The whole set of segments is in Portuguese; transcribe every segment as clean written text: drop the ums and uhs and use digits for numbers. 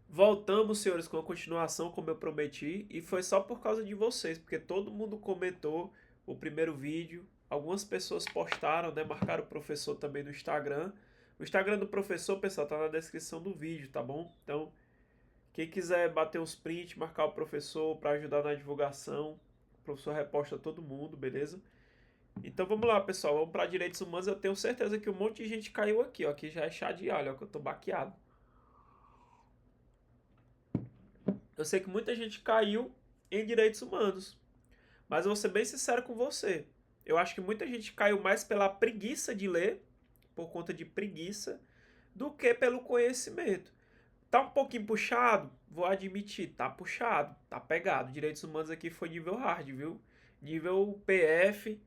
Voltamos, senhores, com a continuação, como eu prometi, e foi só por causa de vocês, porque todo mundo comentou o primeiro vídeo, algumas pessoas postaram, né, marcaram o professor também no Instagram. O Instagram do professor, pessoal, tá na descrição do vídeo, tá bom? Então, quem quiser bater uns prints, marcar o professor para ajudar na divulgação, o professor reposta todo mundo, beleza? Então vamos lá, pessoal, vamos para direitos humanos. Eu tenho certeza que um monte de gente caiu aqui, ó, aqui já é chá de alho, ó, que eu tô baqueado. Eu sei que muita gente caiu em direitos humanos, mas eu vou ser bem sincero com você. Eu acho que muita gente caiu mais pela preguiça de ler, por conta de preguiça, do que pelo conhecimento. Tá um pouquinho puxado? Vou admitir, tá puxado, tá pegado. Direitos humanos aqui foi nível hard, viu? Nível PF,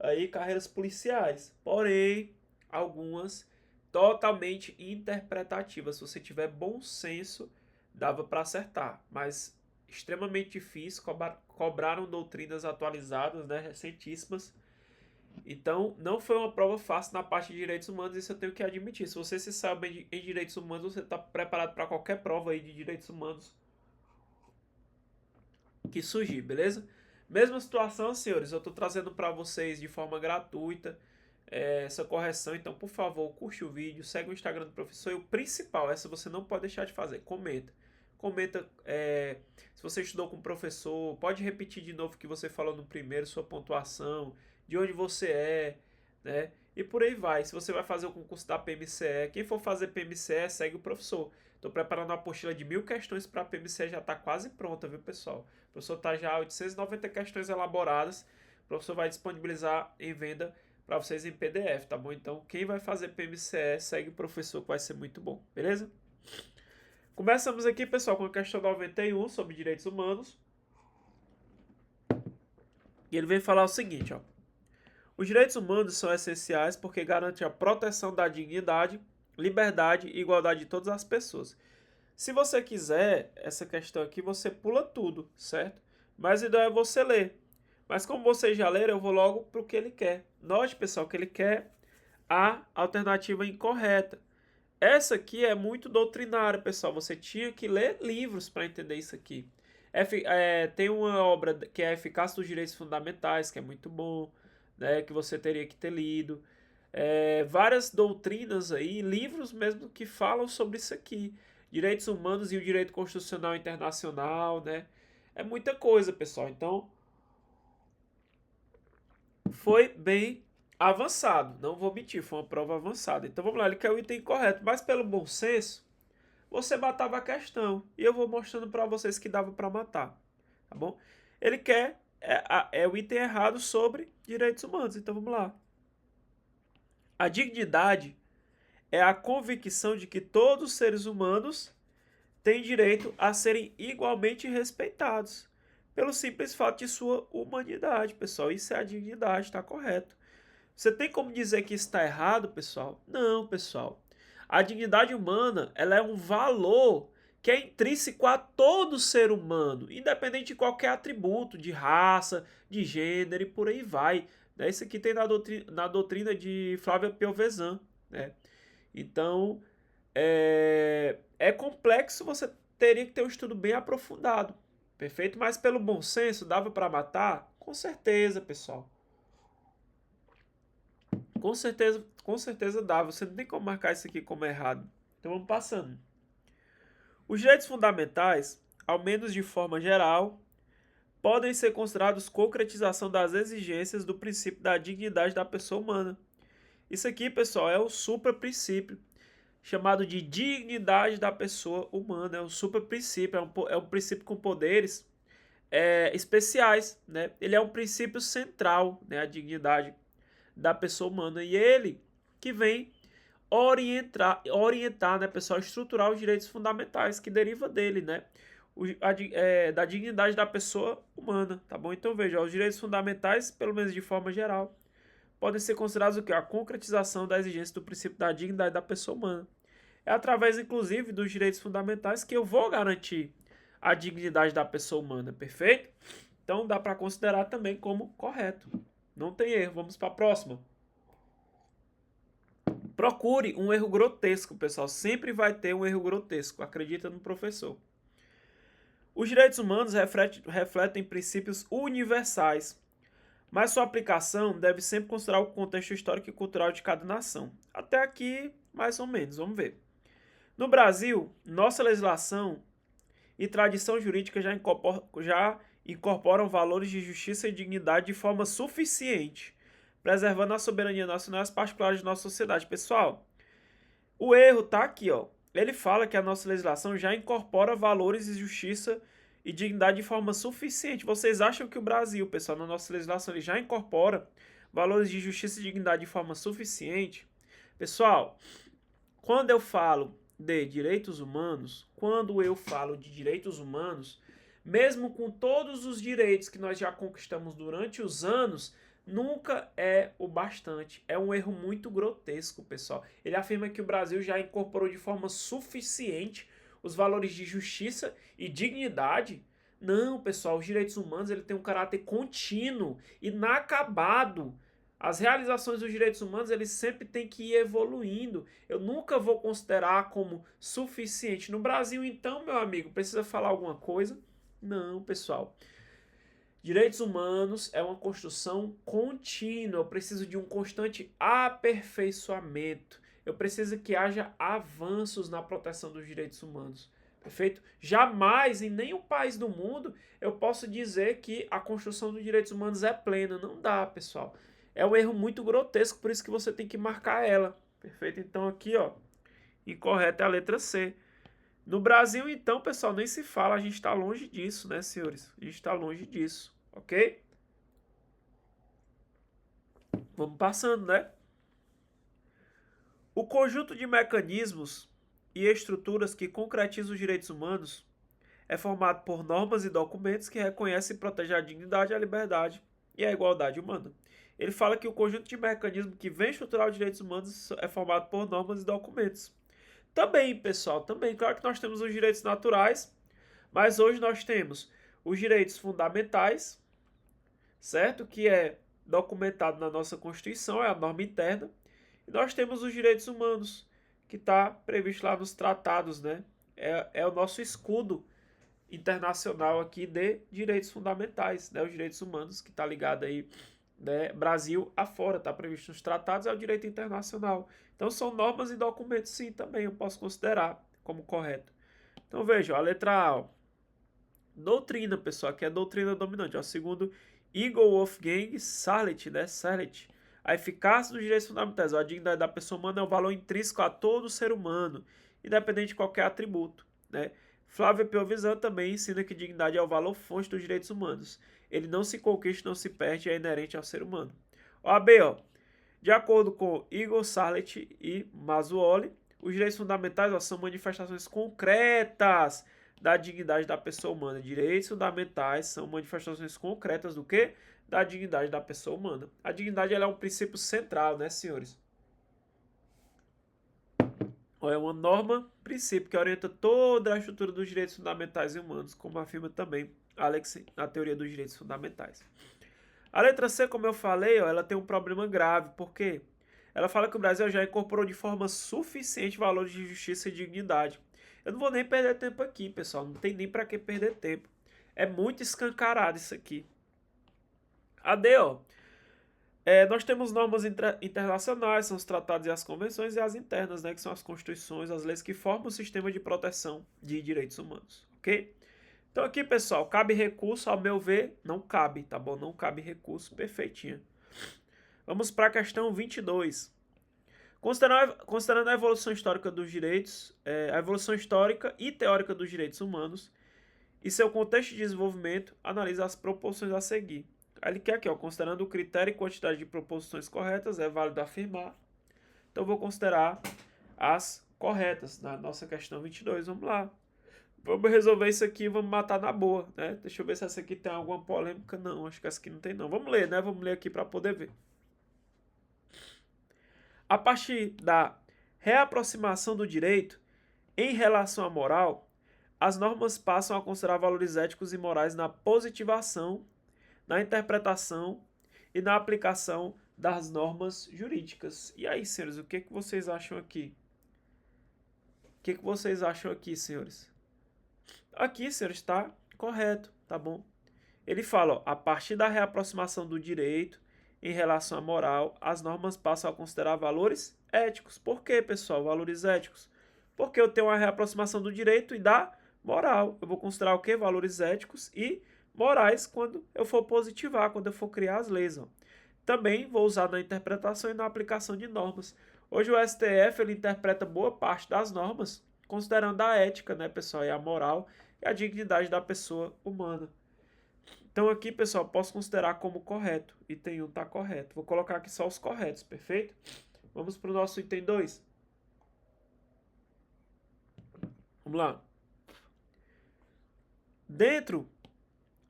aí carreiras policiais. Porém, algumas totalmente interpretativas. Se você tiver bom senso, dava para acertar, mas extremamente difícil. Cobraram doutrinas atualizadas, né, recentíssimas. Então, não foi uma prova fácil na parte de direitos humanos, isso eu tenho que admitir. Se você se sabe em direitos humanos, você está preparado para qualquer prova aí de direitos humanos que surgir, beleza? Mesma situação, senhores, eu estou trazendo para vocês de forma gratuita essa correção. Então, por favor, curte o vídeo, segue o Instagram do professor e o principal, essa você não pode deixar de fazer, comenta. Comenta se você estudou com o professor, pode repetir de novo o que você falou no primeiro, sua pontuação, de onde você é, né? E por aí vai. Se você vai fazer o concurso da PMCE, quem for fazer PMCE, segue o professor. Estou preparando uma apostila de 1000 questões para a PMCE, já está quase pronta, viu, pessoal? O professor está já 890 questões elaboradas. O professor vai disponibilizar em venda para vocês em PDF, tá bom? Então, quem vai fazer PMCE, segue o professor que vai ser muito bom, beleza? Começamos aqui, pessoal, com a questão 91 sobre direitos humanos. E ele vem falar o seguinte, ó. Os direitos humanos são essenciais porque garantem a proteção da dignidade, liberdade e igualdade de todas as pessoas. Se você quiser essa questão aqui, você pula tudo, certo? Mas a ideia é você ler. Mas como vocês já leram, eu vou logo para o que ele quer. Note, pessoal, que ele quer a alternativa incorreta. Essa aqui é muito doutrinária, pessoal. Você tinha que ler livros para entender isso aqui. Tem uma obra que é a Eficácia dos Direitos Fundamentais, que é muito bom, né, que você teria que ter lido. Várias doutrinas aí, livros mesmo que falam sobre isso aqui. Direitos humanos e o direito constitucional internacional, né? É muita coisa, pessoal. Então, foi bem avançado. Não vou mentir, foi uma prova avançada. Então vamos lá, ele quer o item correto, mas pelo bom senso, você matava a questão. E eu vou mostrando para vocês que dava para matar. Tá bom? Ele quer o item errado sobre direitos humanos. Então vamos lá. A dignidade é a convicção de que todos os seres humanos têm direito a serem igualmente respeitados. Pelo simples fato de sua humanidade, pessoal. Isso é a dignidade, está correto. Você tem como dizer que está errado, pessoal? Não, pessoal. A dignidade humana, ela é um valor que é intrínseco a todo ser humano, independente de qualquer atributo, de raça, de gênero e por aí vai. Né? Isso aqui tem na doutrina de Flávia Piovesan. Né? Então, é complexo, você teria que ter um estudo bem aprofundado. Perfeito? Mas pelo bom senso, dava para matar? Com certeza, pessoal. Com certeza dá. Você não tem como marcar isso aqui como errado. Então vamos passando. Os direitos fundamentais, ao menos de forma geral, podem ser considerados concretização das exigências do princípio da dignidade da pessoa humana. Isso aqui, pessoal, é o supra-princípio, chamado de dignidade da pessoa humana. É um supra-princípio, é um princípio com poderes especiais. Né? Ele é um princípio central, né? A dignidade da pessoa humana. E ele que vem orientar, né, pessoal, estruturar os direitos fundamentais que deriva dele, né? Da dignidade da pessoa humana, tá bom? Então veja, os direitos fundamentais, pelo menos de forma geral, podem ser considerados o que? A concretização da exigência do princípio da dignidade da pessoa humana. É através, inclusive, dos direitos fundamentais que eu vou garantir a dignidade da pessoa humana, perfeito? Então dá para considerar também como correto. Não tem erro. Vamos para a próxima. Procure um erro grotesco, pessoal. Sempre vai ter um erro grotesco. Acredita no professor. Os direitos humanos refletem princípios universais, mas sua aplicação deve sempre considerar o contexto histórico e cultural de cada nação. Até aqui, mais ou menos, vamos ver. No Brasil, nossa legislação e tradição jurídica já incorporam valores de justiça e dignidade de forma suficiente, preservando a soberania nacional e as particularidades de nossa sociedade. Pessoal, o erro está aqui, ó. Ele fala que a nossa legislação já incorpora valores de justiça e dignidade de forma suficiente. Vocês acham que o Brasil, pessoal, na nossa legislação, ele já incorpora valores de justiça e dignidade de forma suficiente? Pessoal, quando eu falo de direitos humanos, mesmo com todos os direitos que nós já conquistamos durante os anos, nunca é o bastante. É um erro muito grotesco, pessoal. Ele afirma que o Brasil já incorporou de forma suficiente os valores de justiça e dignidade. Não, pessoal, os direitos humanos ele tem um caráter contínuo, inacabado. As realizações dos direitos humanos eles sempre têm que ir evoluindo. Eu nunca vou considerar como suficiente. No Brasil, então, meu amigo, precisa falar alguma coisa? Não, pessoal. Direitos humanos é uma construção contínua. Eu preciso de um constante aperfeiçoamento. Eu preciso que haja avanços na proteção dos direitos humanos. Perfeito? Jamais, em nenhum país do mundo, eu posso dizer que a construção dos direitos humanos é plena. Não dá, pessoal. É um erro muito grotesco, por isso que você tem que marcar ela. Perfeito? Então aqui, ó, incorreta é a letra C. No Brasil, então, pessoal, nem se fala, a gente está longe disso, né, senhores? A gente está longe disso, ok? Vamos passando, né? O conjunto de mecanismos e estruturas que concretizam os direitos humanos é formado por normas e documentos que reconhecem e protegem a dignidade, a liberdade e a igualdade humana. Ele fala que o conjunto de mecanismos que vem estruturar os direitos humanos é formado por normas e documentos. Também, pessoal, também, claro que nós temos os direitos naturais, mas hoje nós temos os direitos fundamentais, certo? Que é documentado na nossa Constituição, é a norma interna. E nós temos os direitos humanos, que está previsto lá nos tratados, né? É o nosso escudo internacional aqui de direitos fundamentais, né? Os direitos humanos, que está ligado aí, né? Brasil afora, está previsto nos tratados, é o direito internacional. Então são normas e documentos, sim, também eu posso considerar como correto. Então veja, a letra A, ó. Doutrina, pessoal, que é a doutrina dominante. Ó, segundo Eagle Wolfgang Sarlet, né? Sarlet, a eficácia dos direitos fundamentais, ó, a dignidade da pessoa humana é um valor intrínseco a todo ser humano, independente de qualquer atributo, né? Flávio Piovesan também ensina que dignidade é o valor fonte dos direitos humanos. Ele não se conquista, não se perde, é inerente ao ser humano. Ó, B, ó. De acordo com Igor Sarlet e Mazzuoli, os direitos fundamentais, ó, são manifestações concretas da dignidade da pessoa humana. Direitos fundamentais são manifestações concretas do quê? Da dignidade da pessoa humana. A dignidade ela é um princípio central, né, senhores? É uma norma, princípio que orienta toda a estrutura dos direitos fundamentais e humanos, como afirma também Alex na teoria dos direitos fundamentais. A letra C, como eu falei, ó, ela tem um problema grave, porque ela fala que o Brasil já incorporou de forma suficiente valores de justiça e dignidade. Eu não vou nem perder tempo aqui, pessoal, não tem nem para que perder tempo. É muito escancarado isso aqui. A D, ó, nós temos normas internacionais, são os tratados e as convenções, e as internas, né, que são as constituições, as leis que formam o sistema de proteção de direitos humanos, ok? Então aqui, pessoal, cabe recurso, ao meu ver, não cabe, tá bom? Não cabe recurso, perfeitinho. Vamos para a questão 22. Considerando a evolução histórica dos direitos, a evolução histórica e teórica dos direitos humanos e seu contexto de desenvolvimento, analisa as proposições a seguir. Aí ele quer aqui, ó, considerando o critério e quantidade de proposições corretas, é válido afirmar. Então, vou considerar as corretas na nossa questão 22. Vamos lá. Vamos resolver isso aqui, vamos matar na boa, né? Deixa eu ver se essa aqui tem alguma polêmica. Não, acho que essa aqui não tem não. Vamos ler, né? Vamos ler aqui para poder ver. A partir da reaproximação do direito em relação à moral, as normas passam a considerar valores éticos e morais na positivação, na interpretação e na aplicação das normas jurídicas. E aí, senhores, o que vocês acham aqui? O que vocês acham aqui, senhores? Aqui, senhores, está correto, tá bom? Ele fala, ó, a partir da reaproximação do direito em relação à moral, as normas passam a considerar valores éticos. Por quê, pessoal? Valores éticos. Porque eu tenho uma reaproximação do direito e da moral. Eu vou considerar o quê? Valores éticos e morais quando eu for positivar, quando eu for criar as leis. Ó. Também vou usar na interpretação e na aplicação de normas. Hoje o STF ele interpreta boa parte das normas considerando a ética, né, pessoal, e a moral e a dignidade da pessoa humana. Então aqui, pessoal, posso considerar como correto. Item 1 está correto. Vou colocar aqui só os corretos, perfeito? Vamos para o nosso item 2. Vamos lá. Dentro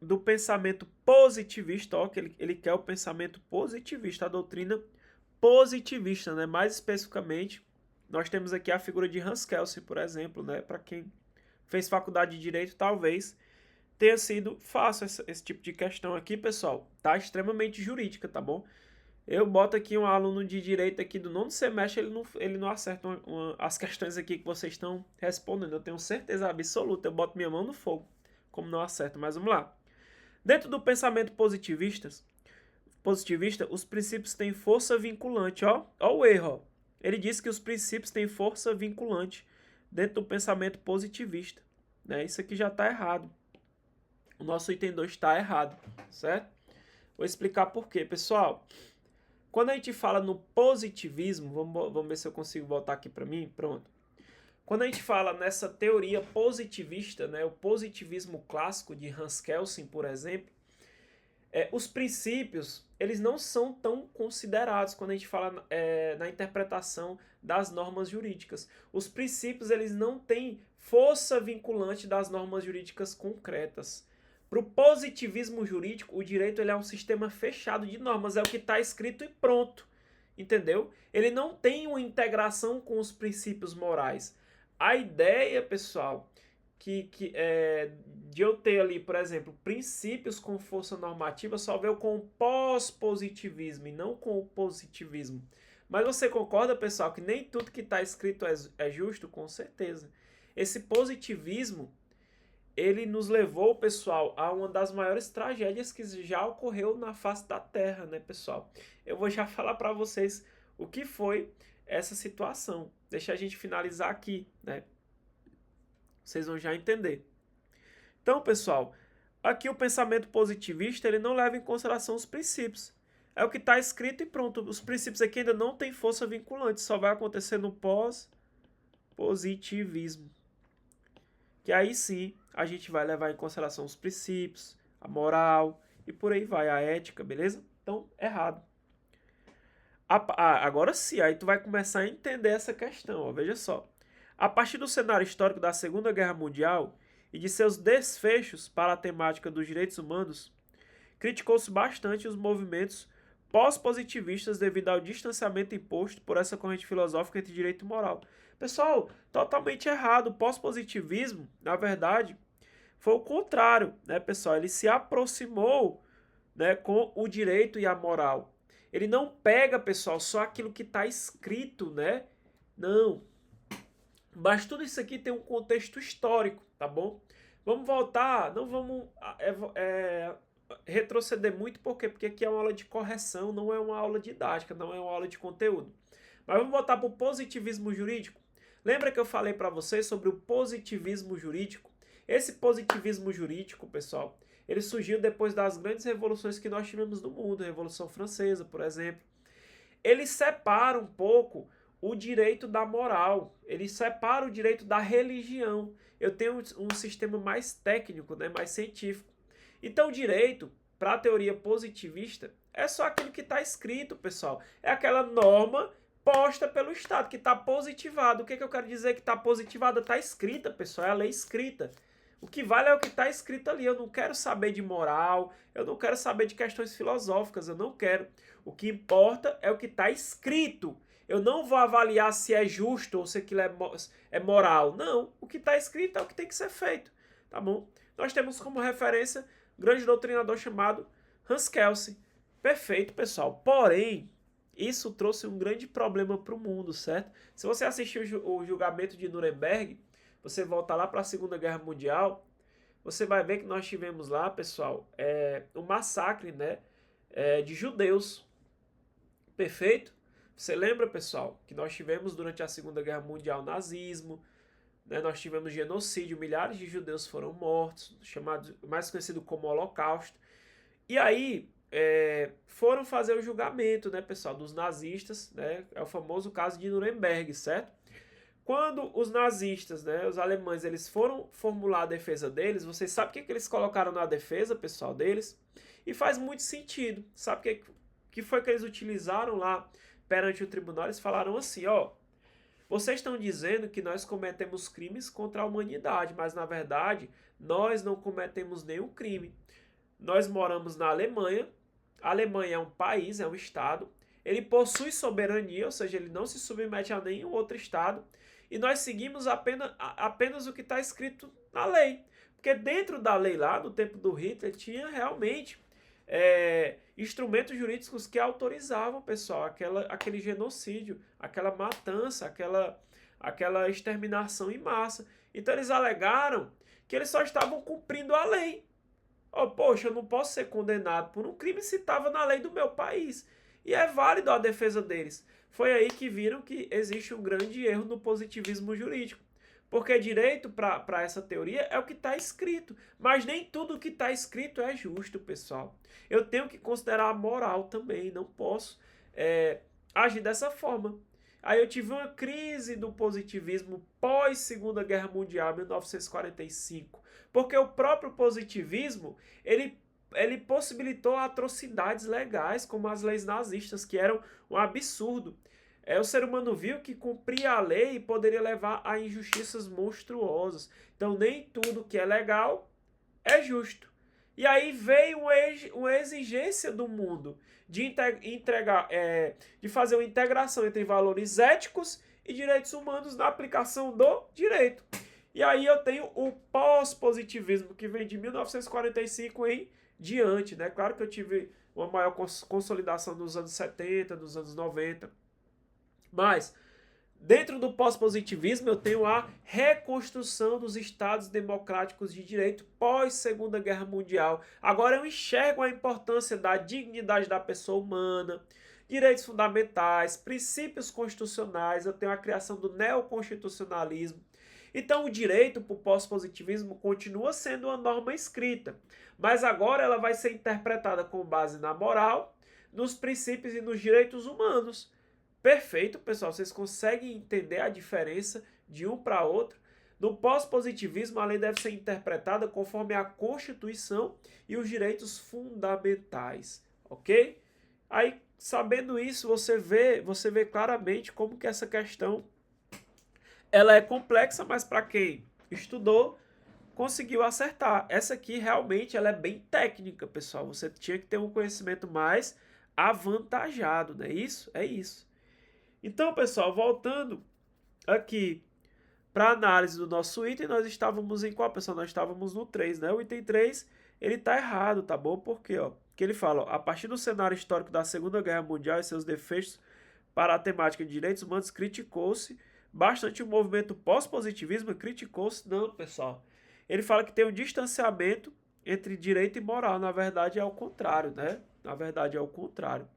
do pensamento positivista, ó, que ele quer o pensamento positivista, a doutrina positivista, né? Mais especificamente, nós temos aqui a figura de Hans Kelsen, por exemplo, né? Para quem fez faculdade de Direito, talvez tenha sido fácil esse tipo de questão aqui, pessoal. Tá extremamente jurídica, tá bom? Eu boto aqui um aluno de Direito aqui do nono semestre, ele não acerta as questões aqui que vocês estão respondendo. Eu tenho certeza absoluta, eu boto minha mão no fogo, como não acerta. Mas vamos lá. Dentro do pensamento positivista, os princípios têm força vinculante. Ó o erro. Ó. Ele diz que os princípios têm força vinculante dentro do pensamento positivista. Né? Isso aqui já está errado. O nosso item 2 está errado, certo? Vou explicar por quê, pessoal. Quando a gente fala no positivismo, vamos ver se eu consigo voltar aqui para mim, pronto. Quando a gente fala nessa teoria positivista, né, o positivismo clássico de Hans Kelsen, por exemplo, os princípios, eles não são tão considerados quando a gente fala na interpretação das normas jurídicas. Os princípios, eles não têm força vinculante das normas jurídicas concretas. Para o positivismo jurídico, o direito ele é um sistema fechado de normas, é o que está escrito e pronto, entendeu? Ele não tem uma integração com os princípios morais. A ideia, pessoal, de eu ter ali, por exemplo, princípios com força normativa só veio com o pós-positivismo e não com o positivismo. Mas você concorda, pessoal, que nem tudo que está escrito é justo? Com certeza. Esse positivismo ele nos levou, pessoal, a uma das maiores tragédias que já ocorreu na face da Terra, né, pessoal? Eu vou já falar para vocês o que foi essa situação. Deixa a gente finalizar aqui, né? Vocês vão já entender. Então, pessoal, aqui o pensamento positivista, ele não leva em consideração os princípios. É o que está escrito e pronto. Os princípios aqui ainda não têm força vinculante, só vai acontecer no pós-positivismo. Que aí sim a gente vai levar em consideração os princípios, a moral e por aí vai, a ética, beleza? Então, errado. Agora sim, aí tu vai começar a entender essa questão, ó, veja só. A partir do cenário histórico da Segunda Guerra Mundial e de seus desfechos para a temática dos direitos humanos, criticou-se bastante os movimentos pós-positivistas devido ao distanciamento imposto por essa corrente filosófica entre direito e moral. Pessoal, totalmente errado. O pós-positivismo, na verdade, foi o contrário, né, pessoal? Ele se aproximou, né, com o direito e a moral. Ele não pega, pessoal, só aquilo que está escrito, né? Não. Mas tudo isso aqui tem um contexto histórico, tá bom? Vamos voltar, não vamos retroceder muito, por quê? Porque aqui é uma aula de correção, não é uma aula didática, não é uma aula de conteúdo. Mas vamos voltar para o positivismo jurídico. Lembra que eu falei para vocês sobre o positivismo jurídico? Esse positivismo jurídico, pessoal, ele surgiu depois das grandes revoluções que nós tivemos no mundo, a Revolução Francesa, por exemplo. Ele separa um pouco o direito da moral, ele separa o direito da religião. Eu tenho um sistema mais técnico, né, mais científico. Então, o direito, para a teoria positivista, é só aquilo que está escrito, pessoal. É aquela norma posta pelo Estado, que está positivada. O que eu quero dizer que está positivada? Está escrita, pessoal, é a lei escrita. O que vale é o que está escrito ali. Eu não quero saber de moral, eu não quero saber de questões filosóficas, eu não quero. O que importa é o que está escrito. Eu não vou avaliar se é justo ou se aquilo é moral. Não, o que está escrito é o que tem que ser feito, tá bom? Nós temos como referência um grande doutrinador chamado Hans Kelsen. Perfeito, pessoal. Porém, Isso trouxe um grande problema para o mundo, certo? Se você assistir o julgamento de Nuremberg, você volta lá para a Segunda Guerra Mundial, você vai ver que nós tivemos lá, pessoal, um massacre, né, de judeus. Perfeito? Você lembra, pessoal, que nós tivemos durante a Segunda Guerra Mundial nazismo, né, nós tivemos genocídio, milhares de judeus foram mortos, mais conhecido como Holocausto. E aí foram fazer o julgamento, né, pessoal, dos nazistas, né, é o famoso caso de Nuremberg, certo? Quando os nazistas, né, os alemães, eles foram formular a defesa deles, vocês sabem o que eles colocaram na defesa, pessoal, deles? E faz muito sentido. Sabe o que foi que eles utilizaram lá perante o tribunal? Eles falaram assim, ó, vocês estão dizendo que nós cometemos crimes contra a humanidade, mas na verdade nós não cometemos nenhum crime. Nós moramos na Alemanha, a Alemanha é um país, é um estado, ele possui soberania, ou seja, ele não se submete a nenhum outro estado, e nós seguimos apenas o que está escrito na lei. Porque dentro da lei lá, no tempo do Hitler, tinha realmente instrumentos jurídicos que autorizavam, pessoal, aquele genocídio, aquela matança, aquela exterminação em massa. Então eles alegaram que eles só estavam cumprindo a lei. Oh, poxa, eu não posso ser condenado por um crime se estava na lei do meu país. E é válido a defesa deles. Foi aí que viram que existe um grande erro no positivismo jurídico. Porque direito para essa teoria é o que está escrito. Mas nem tudo o que está escrito é justo, pessoal. Eu tenho que considerar a moral também. Não posso agir dessa forma. Aí eu tive uma crise do positivismo pós Segunda Guerra Mundial, 1945. Porque o próprio positivismo, ele possibilitou atrocidades legais, como as leis nazistas, que eram um absurdo. O ser humano viu que cumprir a lei poderia levar a injustiças monstruosas. Então, nem tudo que é legal é justo. E aí veio uma exigência do mundo de fazer uma integração entre valores éticos e direitos humanos na aplicação do direito. E aí eu tenho o pós-positivismo, que vem de 1945 em diante, né? Claro que eu tive uma maior consolidação nos anos 70, nos anos 90. Mas, dentro do pós-positivismo, eu tenho a reconstrução dos Estados democráticos de direito pós-Segunda Guerra Mundial. Agora eu enxergo a importância da dignidade da pessoa humana, direitos fundamentais, princípios constitucionais, eu tenho a criação do neoconstitucionalismo. Então, o direito para o pós-positivismo continua sendo uma norma escrita, mas agora ela vai ser interpretada com base na moral, nos princípios e nos direitos humanos. Perfeito, pessoal. Vocês conseguem entender a diferença de um para outro? No pós-positivismo, a lei deve ser interpretada conforme a Constituição e os direitos fundamentais, ok? Aí, sabendo isso, você vê claramente como que essa questão ela é complexa, mas para quem estudou, conseguiu acertar. Essa aqui realmente ela é bem técnica, pessoal. Você tinha que ter um conhecimento mais avantajado, não é isso? É isso. Então, pessoal, voltando aqui para a análise do nosso item, nós estávamos em qual, pessoal? Nós estávamos no 3, né? O item 3, ele está errado, tá bom? Por quê? Porque ele fala, ó, a partir do cenário histórico da Segunda Guerra Mundial e seus defeitos para a temática de direitos humanos, criticou-se bastante o movimento pós-positivismo, criticou-se, não, pessoal. Ele fala que tem um distanciamento entre direito e moral, na verdade é o contrário, né? Na verdade é o contrário.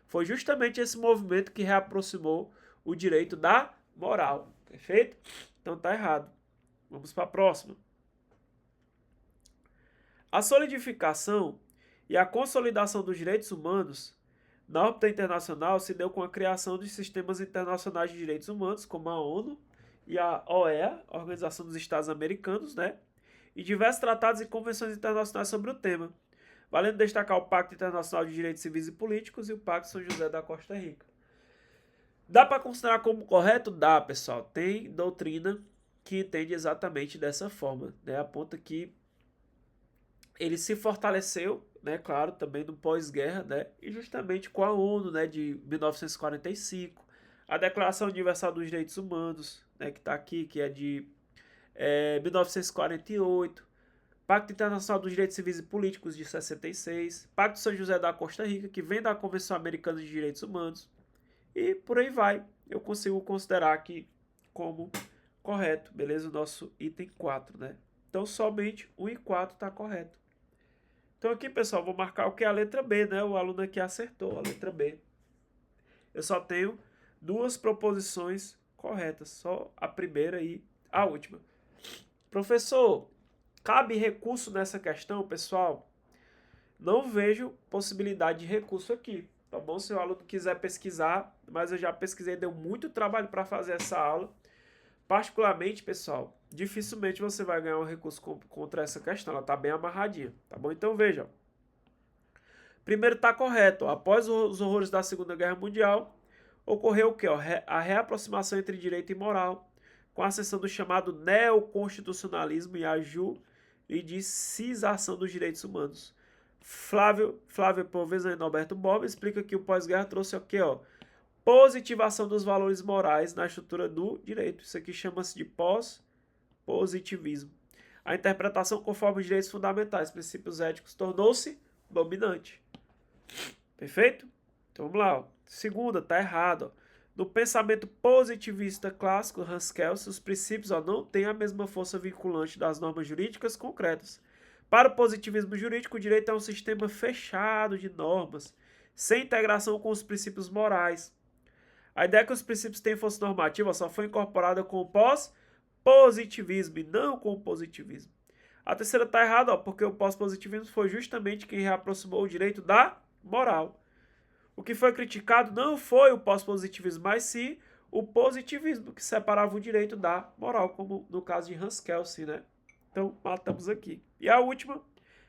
Foi justamente esse movimento que reaproximou o direito da moral, perfeito? Então tá errado. Vamos para a próxima. A solidificação e a consolidação dos direitos humanos na órbita internacional se deu com a criação de sistemas internacionais de direitos humanos, como a ONU e a OEA, Organização dos Estados Americanos, né? E diversos tratados e convenções internacionais sobre o tema, valendo destacar o Pacto Internacional de Direitos Civis e Políticos e o Pacto São José da Costa Rica. Dá para considerar como correto? Dá, pessoal. Tem doutrina que entende exatamente dessa forma, né? Aponta que ele se fortaleceu, né, claro, também no pós-guerra, né, e justamente com a ONU, né, de 1945, a Declaração Universal dos Direitos Humanos, né, que está aqui, que é de 1948, Pacto Internacional dos Direitos Civis e Políticos de 66, Pacto São José da Costa Rica, que vem da Convenção Americana de Direitos Humanos, e por aí vai. Eu consigo considerar aqui como correto, beleza? O nosso item 4, né? Então, somente 1 e 4 está correto. Então, aqui, pessoal, vou marcar o que é a letra B, né? O aluno aqui acertou a letra B. Eu só tenho 2 proposições corretas, só a primeira e a última. Professor, cabe recurso nessa questão, pessoal? Não vejo possibilidade de recurso aqui, tá bom? Se o aluno quiser pesquisar, mas eu já pesquisei, deu muito trabalho para fazer essa aula. Particularmente, pessoal, dificilmente você vai ganhar um recurso contra essa questão, ela está bem amarradinha, tá bom? Então veja, primeiro está correto, após os horrores da Segunda Guerra Mundial, ocorreu o quê? A reaproximação entre direito e moral, com a ascensão do chamado neoconstitucionalismo e a juridicização dos direitos humanos. Flávio Poveza e Norberto Bob explica que o pós-guerra trouxe o quê? Positivação dos valores morais na estrutura do direito. Isso aqui chama-se de pós-positivismo. A interpretação conforme os direitos fundamentais, princípios éticos, tornou-se dominante. Perfeito? Então vamos lá. Segunda, tá errado. No pensamento positivista clássico, Hans Kelsen, os princípios não têm a mesma força vinculante das normas jurídicas concretas. Para o positivismo jurídico, o direito é um sistema fechado de normas, sem integração com os princípios morais. A ideia que os princípios têm força normativa só foi incorporada com o pós-positivismo e não com o positivismo. A terceira está errada, porque o pós-positivismo foi justamente quem reaproximou o direito da moral. O que foi criticado não foi o pós-positivismo, mas sim o positivismo, que separava o direito da moral, como no caso de Hans Kelsen, né? Então, matamos aqui. E a última,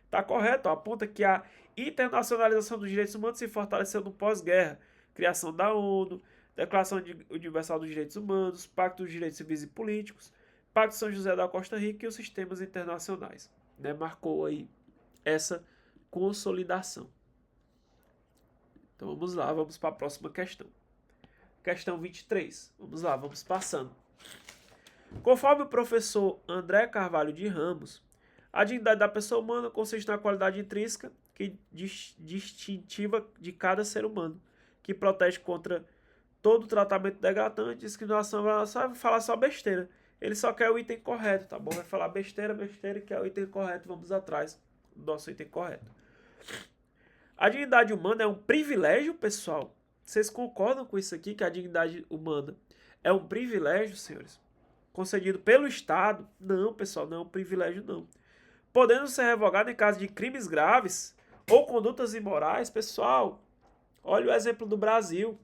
está correto, aponta que a internacionalização dos direitos humanos se fortaleceu no pós-guerra. Criação da ONU, Declaração Universal dos Direitos Humanos, Pacto dos Direitos Civis e Políticos, Pacto de São José da Costa Rica e os sistemas internacionais. Né? Marcou aí essa consolidação. Então vamos lá, vamos para a próxima questão. Questão 23. Vamos lá, vamos passando. Conforme o professor André Carvalho de Ramos, a dignidade da pessoa humana consiste na qualidade intrínseca que distintiva de cada ser humano, que protege contra todo tratamento degradante, discriminação, vai falar só besteira. Ele só quer o item correto, tá bom? Vai falar besteira, que é o item correto. Vamos atrás do nosso item correto. A dignidade humana é um privilégio, pessoal? Vocês concordam com isso aqui, que a dignidade humana é um privilégio, senhores? Concedido pelo Estado? Não, pessoal, não é um privilégio, não. Podendo ser revogado em caso de crimes graves ou condutas imorais, pessoal, olha o exemplo do Brasil.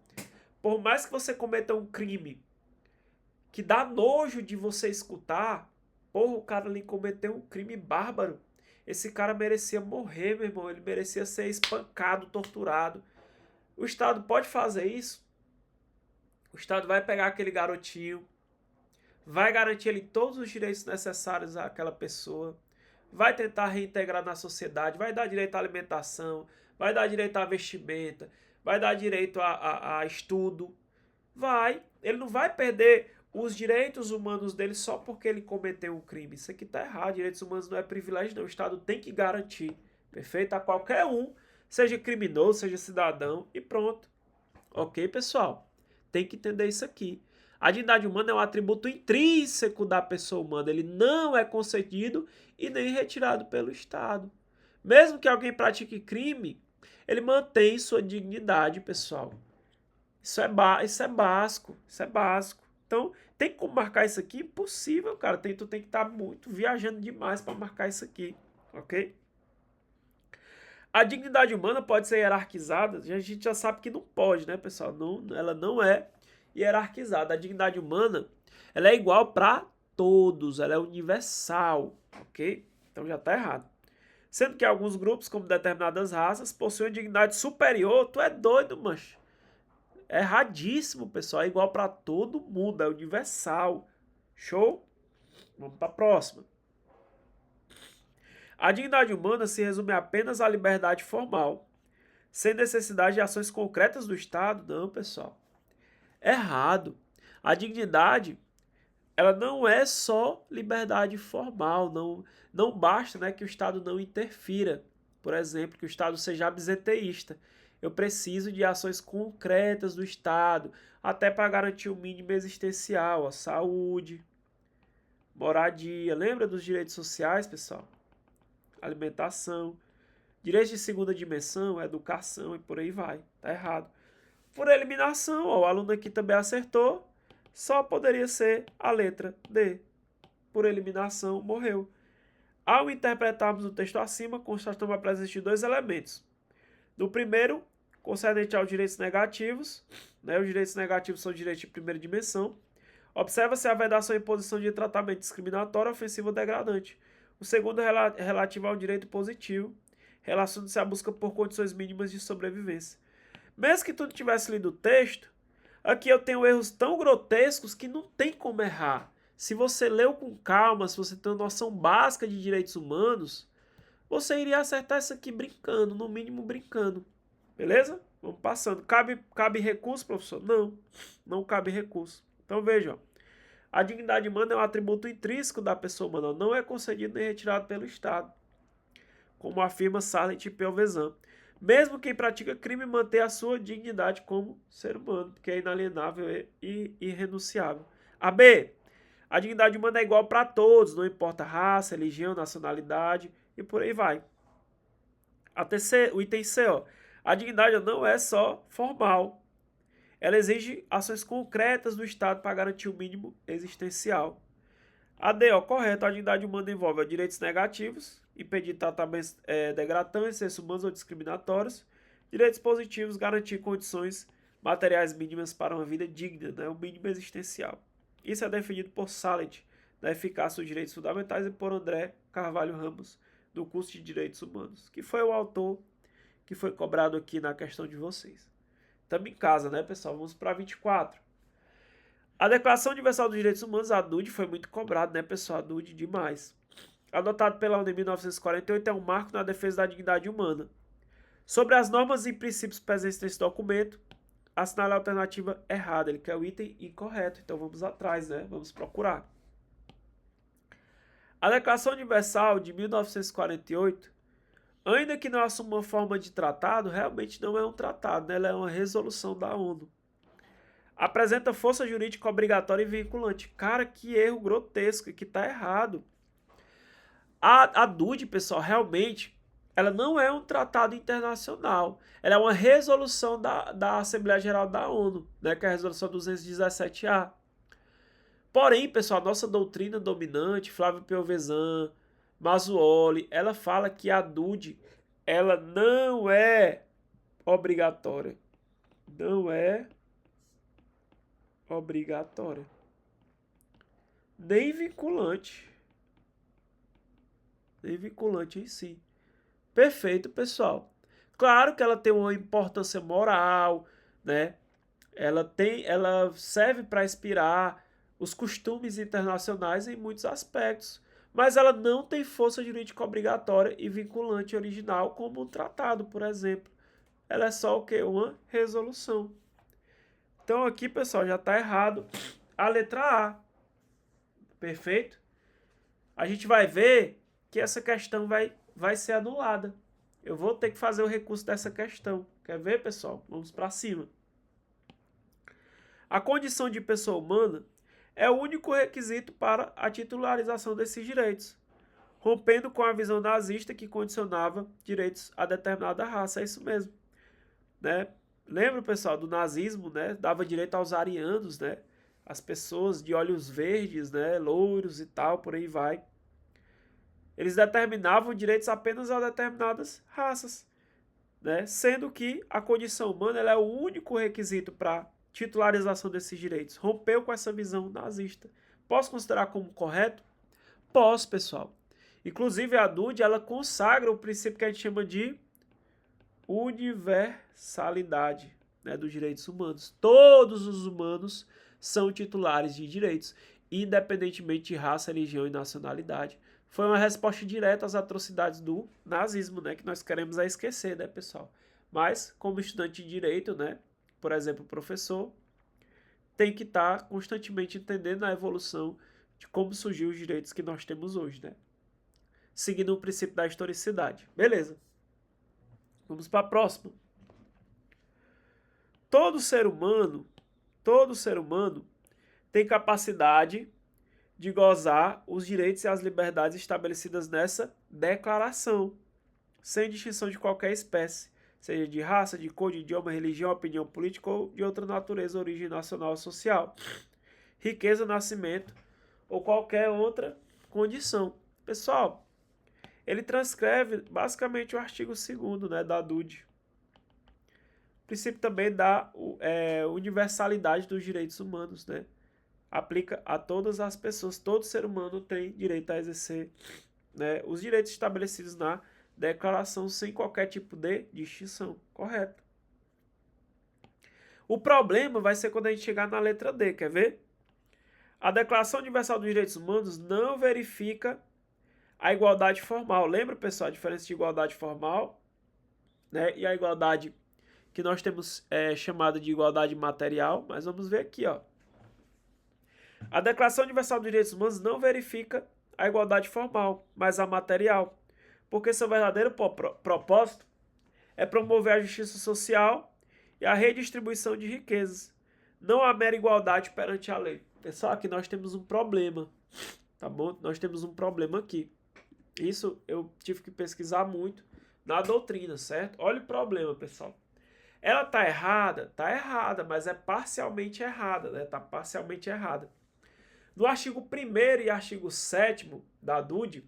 Por mais que você cometa um crime que dá nojo de você escutar, porra, o cara ali cometeu um crime bárbaro. Esse cara merecia morrer, meu irmão. Ele merecia ser espancado, torturado. O Estado pode fazer isso? O Estado vai pegar aquele garotinho, vai garantir ele todos os direitos necessários àquela pessoa, vai tentar reintegrar na sociedade, vai dar direito à alimentação, vai dar direito à vestimenta, vai dar direito a estudo. Vai. Ele não vai perder os direitos humanos dele só porque ele cometeu um crime. Isso aqui tá errado. Direitos humanos não é privilégio, não. O Estado tem que garantir, perfeito? A qualquer um, seja criminoso, seja cidadão, e pronto. Ok, pessoal? Tem que entender isso aqui. A dignidade humana é um atributo intrínseco da pessoa humana. Ele não é concedido e nem retirado pelo Estado. Mesmo que alguém pratique crime, ele mantém sua dignidade, pessoal. Isso é básico. Isso é básico. Então, tem como marcar isso aqui? Impossível, cara. Tu tem que estar muito viajando demais para marcar isso aqui. Ok? A dignidade humana pode ser hierarquizada. A gente já sabe que não pode, né, pessoal? Não, ela não é hierarquizada. A dignidade humana, ela é igual para todos. Ela é universal. Ok? Então já está errado. Sendo que alguns grupos, como determinadas raças, possuem dignidade superior. Tu é doido, mancho. É erradíssimo, pessoal. É igual para todo mundo. É universal. Show? Vamos para a próxima. A dignidade humana se resume apenas à liberdade formal, sem necessidade de ações concretas do Estado. Não, pessoal. Errado. A dignidade, ela não é só liberdade formal. Não basta, né, que o Estado não interfira. Por exemplo, que o Estado seja absenteísta. eu preciso de ações concretas do Estado, até para garantir o mínimo existencial, a saúde, moradia. Lembra dos direitos sociais, pessoal? Alimentação. Direitos de segunda dimensão, educação e por aí vai. Tá errado. Por eliminação, ó, o aluno aqui também acertou, só poderia ser a letra D. Por eliminação, morreu. Ao interpretarmos o texto acima, constatamos a presença de dois elementos. No primeiro, concernente aos direitos negativos, né, os direitos negativos são direitos de primeira dimensão. Observa-se a vedação e imposição de tratamento discriminatório, ofensivo ou degradante. O segundo é relativo ao direito positivo, relacionando-se à busca por condições mínimas de sobrevivência. Mesmo que tu não tivesse lido o texto, aqui eu tenho erros tão grotescos que não tem como errar. Se você leu com calma, se você tem uma noção básica de direitos humanos, você iria acertar isso aqui brincando, no mínimo brincando. Beleza? Vamos passando. Cabe recurso, professor? Não, não cabe recurso. Então veja, ó. A dignidade humana é um atributo intrínseco da pessoa humana, não é concedido nem retirado pelo Estado, como afirma Sarlet e Pelvezan. Mesmo quem pratica crime mantém a sua dignidade como ser humano, porque é inalienável e irrenunciável. A B. A dignidade humana é igual para todos, não importa raça, religião, nacionalidade e por aí vai. O item C, ó. A dignidade não é só formal. Ela exige ações concretas do Estado para garantir o mínimo existencial. A D, ó, correto. A dignidade humana envolve direitos negativos, impedir tratamentos degradantes, excessos humanos ou discriminatórios. Direitos positivos, garantir condições materiais mínimas para uma vida digna, né, o mínimo existencial. Isso é definido por Sarlet, da Eficácia dos Direitos Fundamentais, e por André Carvalho Ramos, do curso de Direitos Humanos, que foi o autor que foi cobrado aqui na questão de vocês. Estamos em casa, né, pessoal? Vamos para 24. A Declaração Universal dos Direitos Humanos, a DUD, foi muito cobrado, né, pessoal? A DUD demais. Adotado pela ONU em 1948, é um marco na defesa da dignidade humana. Sobre as normas e princípios presentes nesse documento, assinale a alternativa errada. Ele quer o item incorreto, então vamos atrás, né? Vamos procurar. A Declaração Universal de 1948, ainda que não assuma uma forma de tratado, realmente não é um tratado, né? Ela é uma resolução da ONU. Apresenta força jurídica obrigatória e vinculante. Cara, que erro grotesco, que tá errado. A DUD, pessoal, realmente, ela não é um tratado internacional. Ela é uma resolução da Assembleia Geral da ONU, né, que é a resolução 217A. Porém, pessoal, a nossa doutrina dominante, Flávio Pelvezan, Mazzuoli, ela fala que a DUD, ela não é obrigatória. Não é obrigatória. Nem vinculante. Nem vinculante em si. Perfeito, pessoal. Claro que ela tem uma importância moral, né? Ela serve para inspirar os costumes internacionais em muitos aspectos, mas ela não tem força jurídica obrigatória e vinculante original como um tratado, por exemplo. Ela é só o quê? Uma resolução. Então aqui, pessoal, já está errado a letra A. Perfeito? A gente vai ver que essa questão vai ser anulada. Eu vou ter que fazer o recurso dessa questão. Quer ver, pessoal? Vamos para cima. A condição de pessoa humana é o único requisito para a titularização desses direitos, rompendo com a visão nazista que condicionava direitos a determinada raça. É isso mesmo, né? Lembra, pessoal, do nazismo, né? Dava direito aos arianos, né? As pessoas de olhos verdes, né? Louros e tal, por aí vai. Eles determinavam direitos apenas a determinadas raças, né? Sendo que a condição humana ela é o único requisito para titularização desses direitos. Rompeu com essa visão nazista. Posso considerar como correto? Posso, pessoal. Inclusive a DUD ela consagra o princípio que a gente chama de universalidade, né, dos direitos humanos. Todos os humanos são titulares de direitos, independentemente de raça, religião e nacionalidade. Foi uma resposta direta às atrocidades do nazismo, né, que nós queremos esquecer, né, pessoal? Mas, como estudante de direito, né, por exemplo, professor, tem que estar constantemente entendendo a evolução de como surgiu os direitos que nós temos hoje, né? Seguindo o princípio da historicidade. Beleza. Vamos para a próxima. todo ser humano tem capacidade de gozar os direitos e as liberdades estabelecidas nessa declaração, sem distinção de qualquer espécie, seja de raça, de cor, de idioma, religião, opinião política ou de outra natureza, origem nacional ou social, riqueza, nascimento ou qualquer outra condição. Pessoal, ele transcreve basicamente o artigo 2º, né, da DUD. O princípio também da universalidade dos direitos humanos, né? Aplica a todas as pessoas, todo ser humano tem direito a exercer, né, os direitos estabelecidos na declaração sem qualquer tipo de distinção, correto? O problema vai ser quando a gente chegar na letra D, quer ver? A Declaração Universal dos Direitos Humanos não verifica a igualdade formal. Lembra, pessoal, a diferença de igualdade formal, né, e a igualdade que nós temos chamada de igualdade material? Mas vamos ver aqui, ó. A Declaração Universal dos Direitos Humanos não verifica a igualdade formal, mas a material, porque seu verdadeiro propósito é promover a justiça social e a redistribuição de riquezas, não a mera igualdade perante a lei. Pessoal, aqui nós temos um problema, tá bom? Nós temos um problema aqui. Isso eu tive que pesquisar muito na doutrina, certo? Olha o problema, pessoal. Ela tá errada, mas é parcialmente errada, né? Tá parcialmente errada. No artigo 1º e artigo 7º da DUD,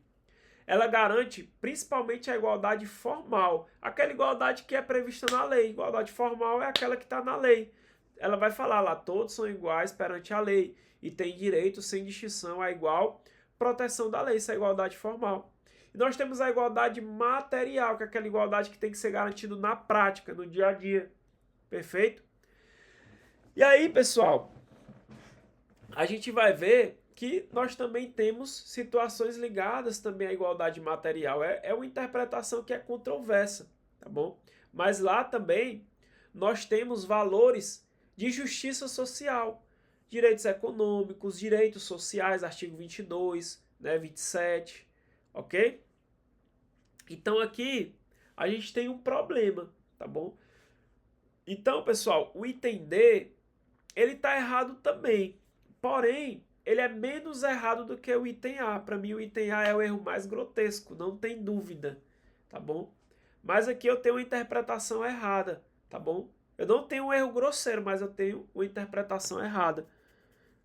ela garante principalmente a igualdade formal, aquela igualdade que é prevista na lei. Igualdade formal é aquela que está na lei. Ela vai falar lá, todos são iguais perante a lei e têm direito sem distinção à igual proteção da lei, isso é a igualdade formal. E nós temos a igualdade material, que é aquela igualdade que tem que ser garantida na prática, no dia a dia. Perfeito? E aí, pessoal, a gente vai ver que nós também temos situações ligadas também à igualdade material. É uma interpretação que é controversa, tá bom? Mas lá também nós temos valores de justiça social, direitos econômicos, direitos sociais, artigo 22, né, 27, ok? Então aqui a gente tem um problema, tá bom? Então, pessoal, o item D, ele tá errado também. Porém, ele é menos errado do que o item A. Para mim, o item A é o erro mais grotesco, não tem dúvida, tá bom? Mas aqui eu tenho uma interpretação errada, tá bom? Eu não tenho um erro grosseiro, mas eu tenho uma interpretação errada.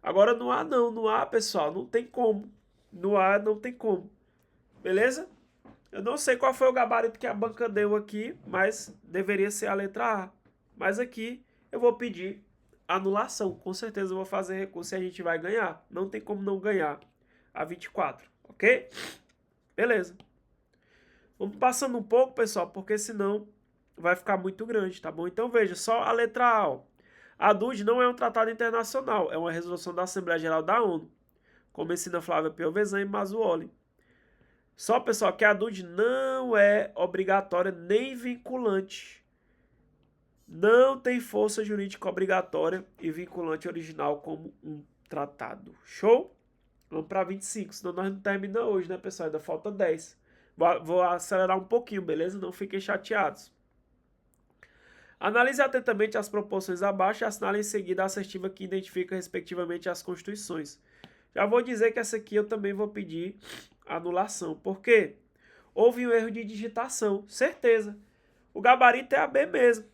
Agora no A não, no A, pessoal, não tem como. No A não tem como, beleza? Eu não sei qual foi o gabarito que a banca deu aqui, mas deveria ser a letra A. Mas aqui eu vou pedir anulação. Com certeza eu vou fazer recurso e a gente vai ganhar. Não tem como não ganhar a 24, ok? Beleza. Vamos passando um pouco, pessoal, porque senão vai ficar muito grande, tá bom? Então veja, só a letra A. Ó. A DUD não é um tratado internacional, é uma resolução da Assembleia Geral da ONU, como ensina Flávia Piovesan e Mazzuoli. Só, pessoal, que a DUD não é obrigatória nem vinculante. Não tem força jurídica obrigatória e vinculante original como um tratado. Show? Vamos para 25, senão nós não terminamos hoje, né, pessoal? Ainda falta 10. Vou acelerar um pouquinho, beleza? Não fiquem chateados. Analise atentamente as proporções abaixo e assinale em seguida a assertiva que identifica respectivamente as constituições. Já vou dizer que essa aqui eu também vou pedir anulação. Por quê? Houve um erro de digitação, certeza. O gabarito é AB mesmo.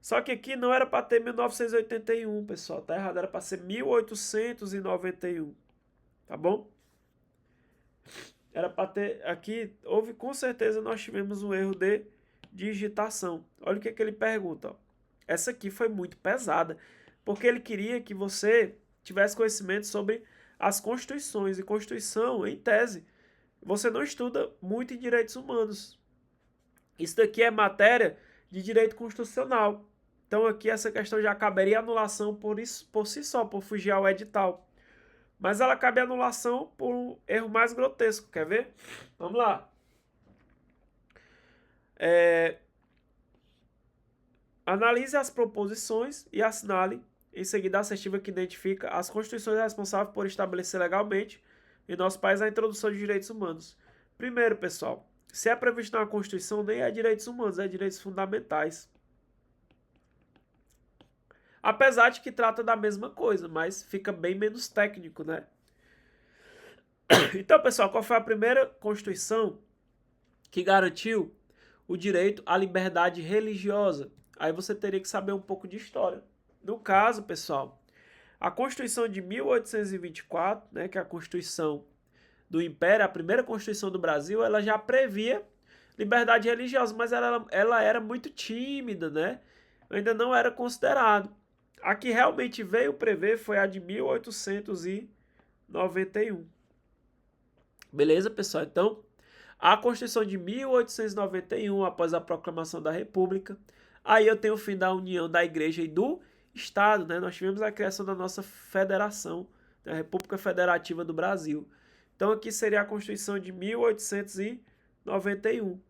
Só que aqui não era para ter 1981, pessoal. Tá errado, era para ser 1891. Tá bom? Era para ter... Aqui, houve, com certeza, nós tivemos um erro de digitação. Olha o que ele pergunta. Ó. Essa aqui foi muito pesada, porque ele queria que você tivesse conhecimento sobre as constituições. E Constituição, em tese, você não estuda muito em direitos humanos. Isso daqui é matéria de direito constitucional. Então aqui essa questão já caberia anulação por si só, por fugir ao edital. Mas ela cabe anulação por um erro mais grotesco, quer ver? Vamos lá. Analise as proposições e assinale em seguida a assertiva que identifica as constituições responsáveis por estabelecer legalmente em nosso país a introdução de direitos humanos. Primeiro, pessoal, se é previsto na Constituição, nem é direitos humanos, é direitos fundamentais. Apesar de que trata da mesma coisa, mas fica bem menos técnico, né? Então, pessoal, qual foi a primeira Constituição que garantiu o direito à liberdade religiosa? Aí você teria que saber um pouco de história. No caso, pessoal, a Constituição de 1824, né, que é a Constituição do Império, a primeira Constituição do Brasil, ela já previa liberdade religiosa, mas ela era muito tímida, né? Ainda não era considerado. A que realmente veio prever foi a de 1891. Beleza, pessoal? Então, a Constituição de 1891, após a proclamação da República, aí eu tenho o fim da união da Igreja e do Estado, né? Nós tivemos a criação da nossa federação, da República Federativa do Brasil. Então, aqui seria a Constituição de 1891,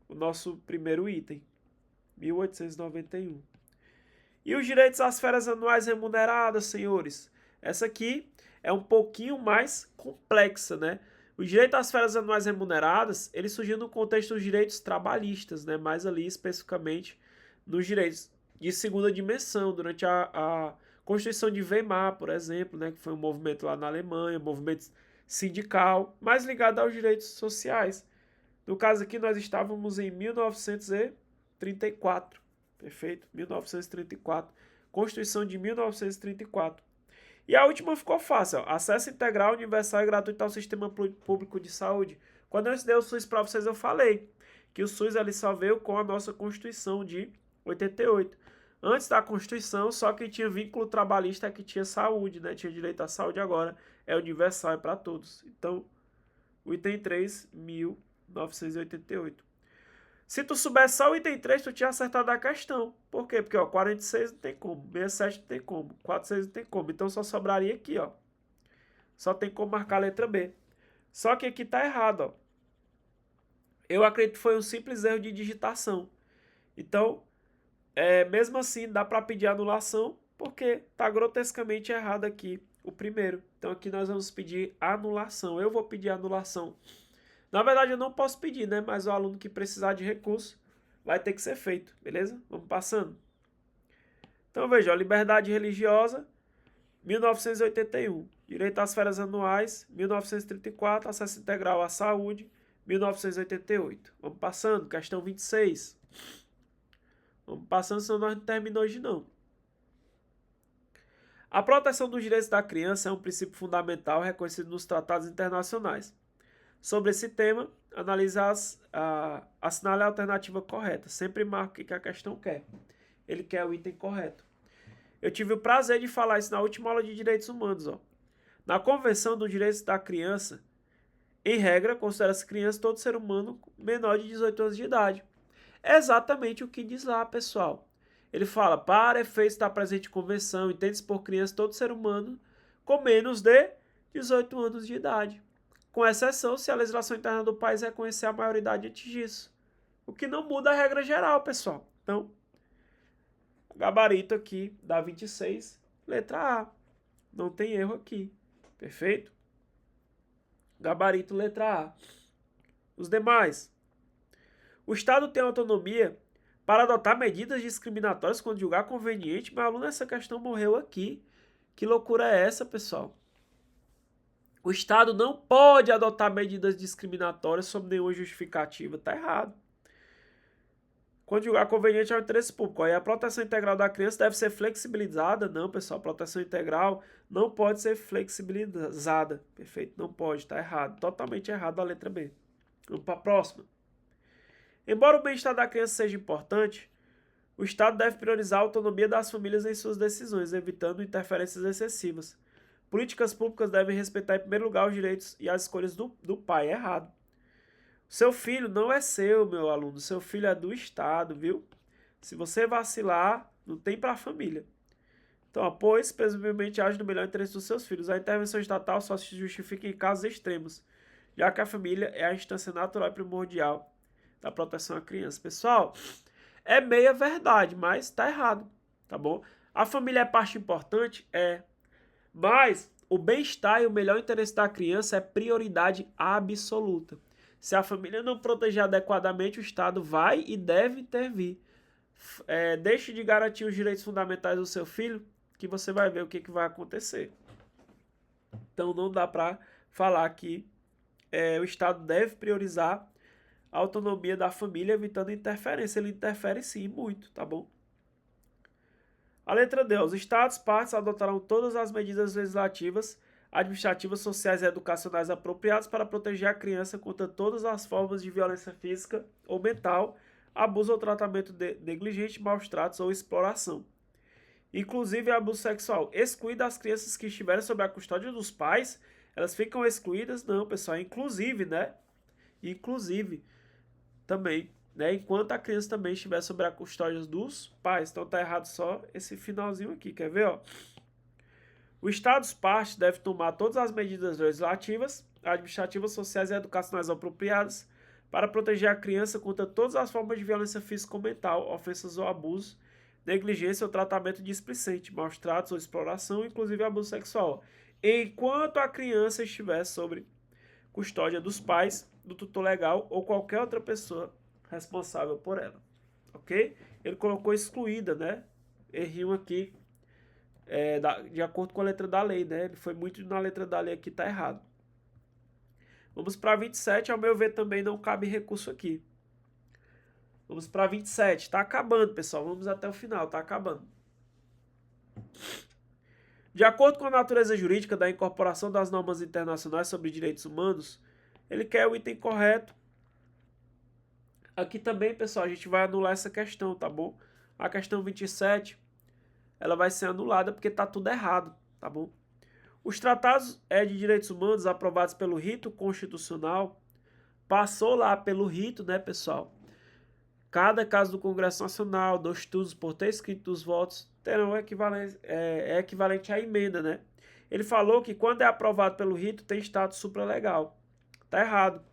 o nosso primeiro item, 1891. E os direitos às férias anuais remuneradas, senhores? Essa aqui é um pouquinho mais complexa, né? O direito às férias anuais remuneradas, ele surgiu no contexto dos direitos trabalhistas, né? Mais ali especificamente nos direitos de segunda dimensão, durante a Constituição de Weimar, por exemplo, né? Que foi um movimento lá na Alemanha, um movimento sindical, mais ligado aos direitos sociais. No caso aqui, nós estávamos em 1934, perfeito? 1934, Constituição de 1934. E a última ficou fácil, ó. Acesso integral, universal e gratuito ao sistema público de saúde. Quando eu ensinei o SUS para vocês, eu falei que o SUS ali só veio com a nossa Constituição de 88. Antes da Constituição, só quem tinha vínculo trabalhista é que tinha saúde, né? Tinha direito à saúde, agora é universal, é para todos. Então, o item 3, 1988. Se tu souber só o item 3, tu tinha acertado a questão. Por quê? Porque, ó, 46 não tem como, 67 não tem como, 46 não tem como. Então, só sobraria aqui, ó. Só tem como marcar a letra B. Só que aqui tá errado, ó. Eu acredito que foi um simples erro de digitação. Então, mesmo assim, dá para pedir anulação, porque tá grotescamente errado aqui o primeiro. Então, aqui nós vamos pedir anulação. Eu vou pedir anulação. Na verdade, eu não posso pedir, né? Mas o aluno que precisar de recurso vai ter que ser feito, beleza? Vamos passando. Então, veja, ó, liberdade religiosa, 1981. Direito às férias anuais, 1934. Acesso integral à saúde, 1988. Vamos passando, questão 26. Vamos passando, senão nós não terminamos hoje, não. A proteção dos direitos da criança é um princípio fundamental reconhecido nos tratados internacionais. Sobre esse tema, analisar, assinale a alternativa correta. Sempre marque o que a questão quer. Ele quer o item correto. Eu tive o prazer de falar isso na última aula de Direitos Humanos. Ó. Na Convenção dos Direitos da Criança, em regra, considera-se criança todo ser humano menor de 18 anos de idade. É exatamente o que diz lá, pessoal. Ele fala, para efeitos da presente convenção, entende-se por criança todo ser humano com menos de 18 anos de idade. Com exceção se a legislação interna do país reconhecer a maioridade antes disso. O que não muda a regra geral, pessoal. Então, gabarito aqui dá 26, letra A. Não tem erro aqui. Perfeito? Gabarito, letra A. Os demais. O Estado tem autonomia para adotar medidas discriminatórias quando julgar conveniente. Meu aluno, essa questão morreu aqui. Que loucura é essa, pessoal? O Estado não pode adotar medidas discriminatórias sob nenhuma justificativa. Está errado. Quando julgar conveniente ao interesse público. Aí a proteção integral da criança deve ser flexibilizada. Não, pessoal. A proteção integral não pode ser flexibilizada. Perfeito? Não pode. Está errado. Totalmente errado a letra B. Vamos para a próxima. Embora o bem-estar da criança seja importante, o Estado deve priorizar a autonomia das famílias em suas decisões, evitando interferências excessivas. Políticas públicas devem respeitar em primeiro lugar os direitos e as escolhas do pai. É errado. Seu filho não é seu, meu aluno. Seu filho é do Estado, viu? Se você vacilar, não tem para a família. Então, pois, presumivelmente, age no melhor interesse dos seus filhos. A intervenção estatal só se justifica em casos extremos, já que a família é a instância natural e primordial da proteção à criança. Pessoal, é meia verdade, mas tá errado, tá bom? A família é parte importante? É. Mas o bem-estar e o melhor interesse da criança é prioridade absoluta. Se a família não proteger adequadamente, o Estado vai e deve intervir. deixe de garantir os direitos fundamentais do seu filho, que você vai ver o que vai acontecer. Então não dá para falar que o Estado deve priorizar a autonomia da família, evitando interferência. Ele interfere sim, muito, tá bom? A letra D. Os Estados partes adotarão todas as medidas legislativas, administrativas, sociais e educacionais apropriadas para proteger a criança contra todas as formas de violência física ou mental, abuso ou tratamento negligente, maus tratos ou exploração, inclusive abuso sexual. Excluir das crianças que estiverem sob a custódia dos pais, elas ficam excluídas? Não, pessoal, inclusive, né? Inclusive, também, né? Enquanto a criança também estiver sob a custódia dos pais. Então tá errado só esse finalzinho aqui, quer ver, ó? O Estado parte deve tomar todas as medidas legislativas, administrativas, sociais e educacionais apropriadas para proteger a criança contra todas as formas de violência física ou mental, ofensas ou abuso, negligência ou tratamento displicente, maus tratos ou exploração, inclusive abuso sexual, enquanto a criança estiver sob custódia dos pais, do tutor legal ou qualquer outra pessoa responsável por ela. Ok? Ele colocou excluída, né? Errinho aqui, de acordo com a letra da lei, né? Ele foi muito na letra da lei aqui, tá errado. Vamos para 27, ao meu ver também não cabe recurso aqui. Vamos para 27, tá acabando, pessoal, vamos até o final, tá acabando. De acordo com a natureza jurídica da incorporação das normas internacionais sobre direitos humanos, ele quer o item correto. Aqui também, pessoal, a gente vai anular essa questão, tá bom? A questão 27, ela vai ser anulada porque tá tudo errado, tá bom? Os tratados de direitos humanos aprovados pelo rito constitucional, passou lá pelo rito, né, pessoal? Cada caso do Congresso Nacional, dos estudos por ter escrito dos votos, terão equivalente à emenda, né? Ele falou que quando é aprovado pelo rito, tem status supralegal. Tá errado.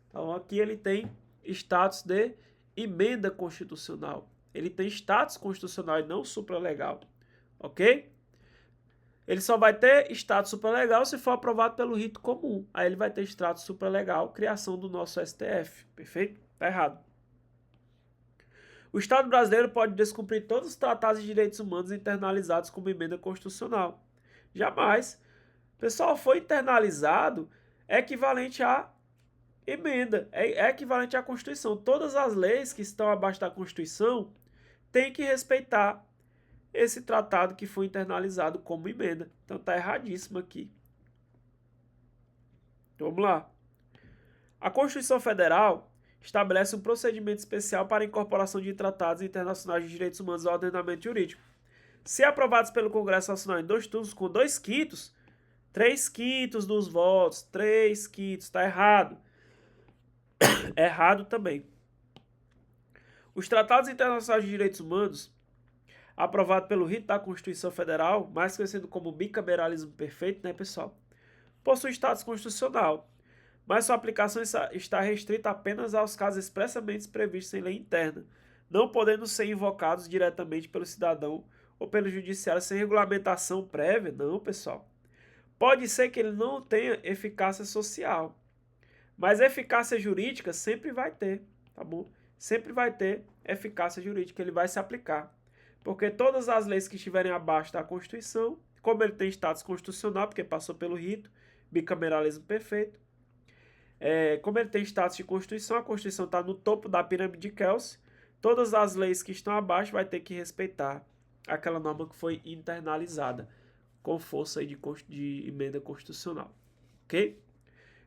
Então aqui ele tem status de emenda constitucional. Ele tem status constitucional e não supralegal. Ok? Ele só vai ter status supralegal se for aprovado pelo rito comum. Aí ele vai ter status supralegal, criação do nosso STF. Perfeito? Tá errado. O Estado brasileiro pode descumprir todos os tratados de direitos humanos internalizados como emenda constitucional. Jamais. Pessoal, foi internalizado é equivalente à emenda, é equivalente à Constituição. Todas as leis que estão abaixo da Constituição têm que respeitar esse tratado que foi internalizado como emenda. Então tá erradíssimo aqui. Então, vamos lá. A Constituição Federal estabelece um procedimento especial para a incorporação de tratados internacionais de direitos humanos ao ordenamento jurídico. Se aprovados pelo Congresso Nacional em 2 turnos com 2/5, 3/5 dos votos, 3/5, tá errado. Errado também. Os tratados internacionais de direitos humanos, aprovados pelo rito da Constituição Federal, mais conhecido como bicameralismo perfeito, né, pessoal? Possui status constitucional, mas sua aplicação está restrita apenas aos casos expressamente previstos em lei interna, não podendo ser invocados diretamente pelo cidadão ou pelo judiciário sem regulamentação prévia. Não, pessoal. Pode ser que ele não tenha eficácia social, mas eficácia jurídica sempre vai ter, tá bom? Sempre vai ter eficácia jurídica, ele vai se aplicar. Porque todas as leis que estiverem abaixo da Constituição, como ele tem status constitucional, porque passou pelo rito, bicameralismo perfeito, como ele tem status de Constituição, a Constituição está no topo da pirâmide de Kelsen, todas as leis que estão abaixo vai ter que respeitar aquela norma que foi internalizada com força aí de emenda constitucional. Ok?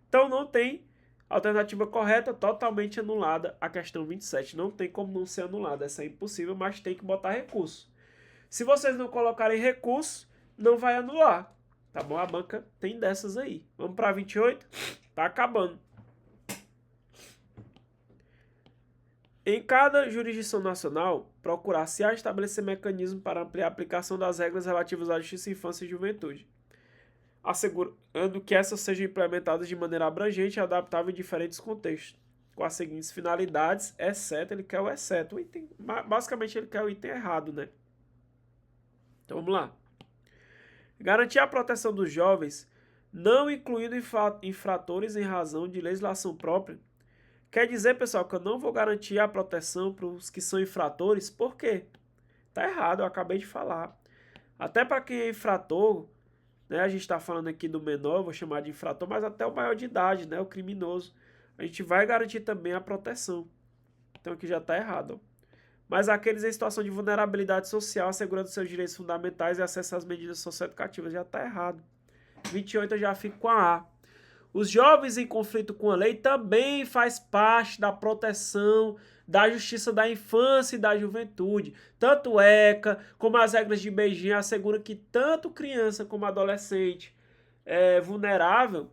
Então não tem alternativa correta, totalmente anulada a questão 27. Não tem como não ser anulada, essa é impossível, mas tem que botar recurso. Se vocês não colocarem recurso, não vai anular, tá bom? A banca tem dessas aí. Vamos para 28? Tá acabando. Em cada jurisdição nacional, procurar-se estabelecer mecanismo para ampliar a aplicação das regras relativas à justiça, infância e juventude, assegurando que essas sejam implementadas de maneira abrangente e adaptável em diferentes contextos, com as seguintes finalidades, exceto, ele quer o exceto. O item, basicamente ele quer o item errado, né? Então vamos lá. Garantir a proteção dos jovens, não incluindo infratores em razão de legislação própria, Quer dizer, pessoal, que eu não vou garantir a proteção para os que são infratores. Por quê? Tá errado, eu acabei de falar. Até para quem é infrator, né? A gente está falando aqui do menor, vou chamar de infrator, mas até o maior de idade, né? O criminoso. A gente vai garantir também a proteção. Então aqui já está errado. Mas aqueles em situação de vulnerabilidade social, assegurando seus direitos fundamentais e acesso às medidas socioeducativas, já está errado. 28 eu já fico com a A. Os jovens em conflito com a lei também faz parte da proteção da justiça da infância e da juventude. Tanto o ECA como as regras de Beijing asseguram que tanto criança como adolescente vulnerável,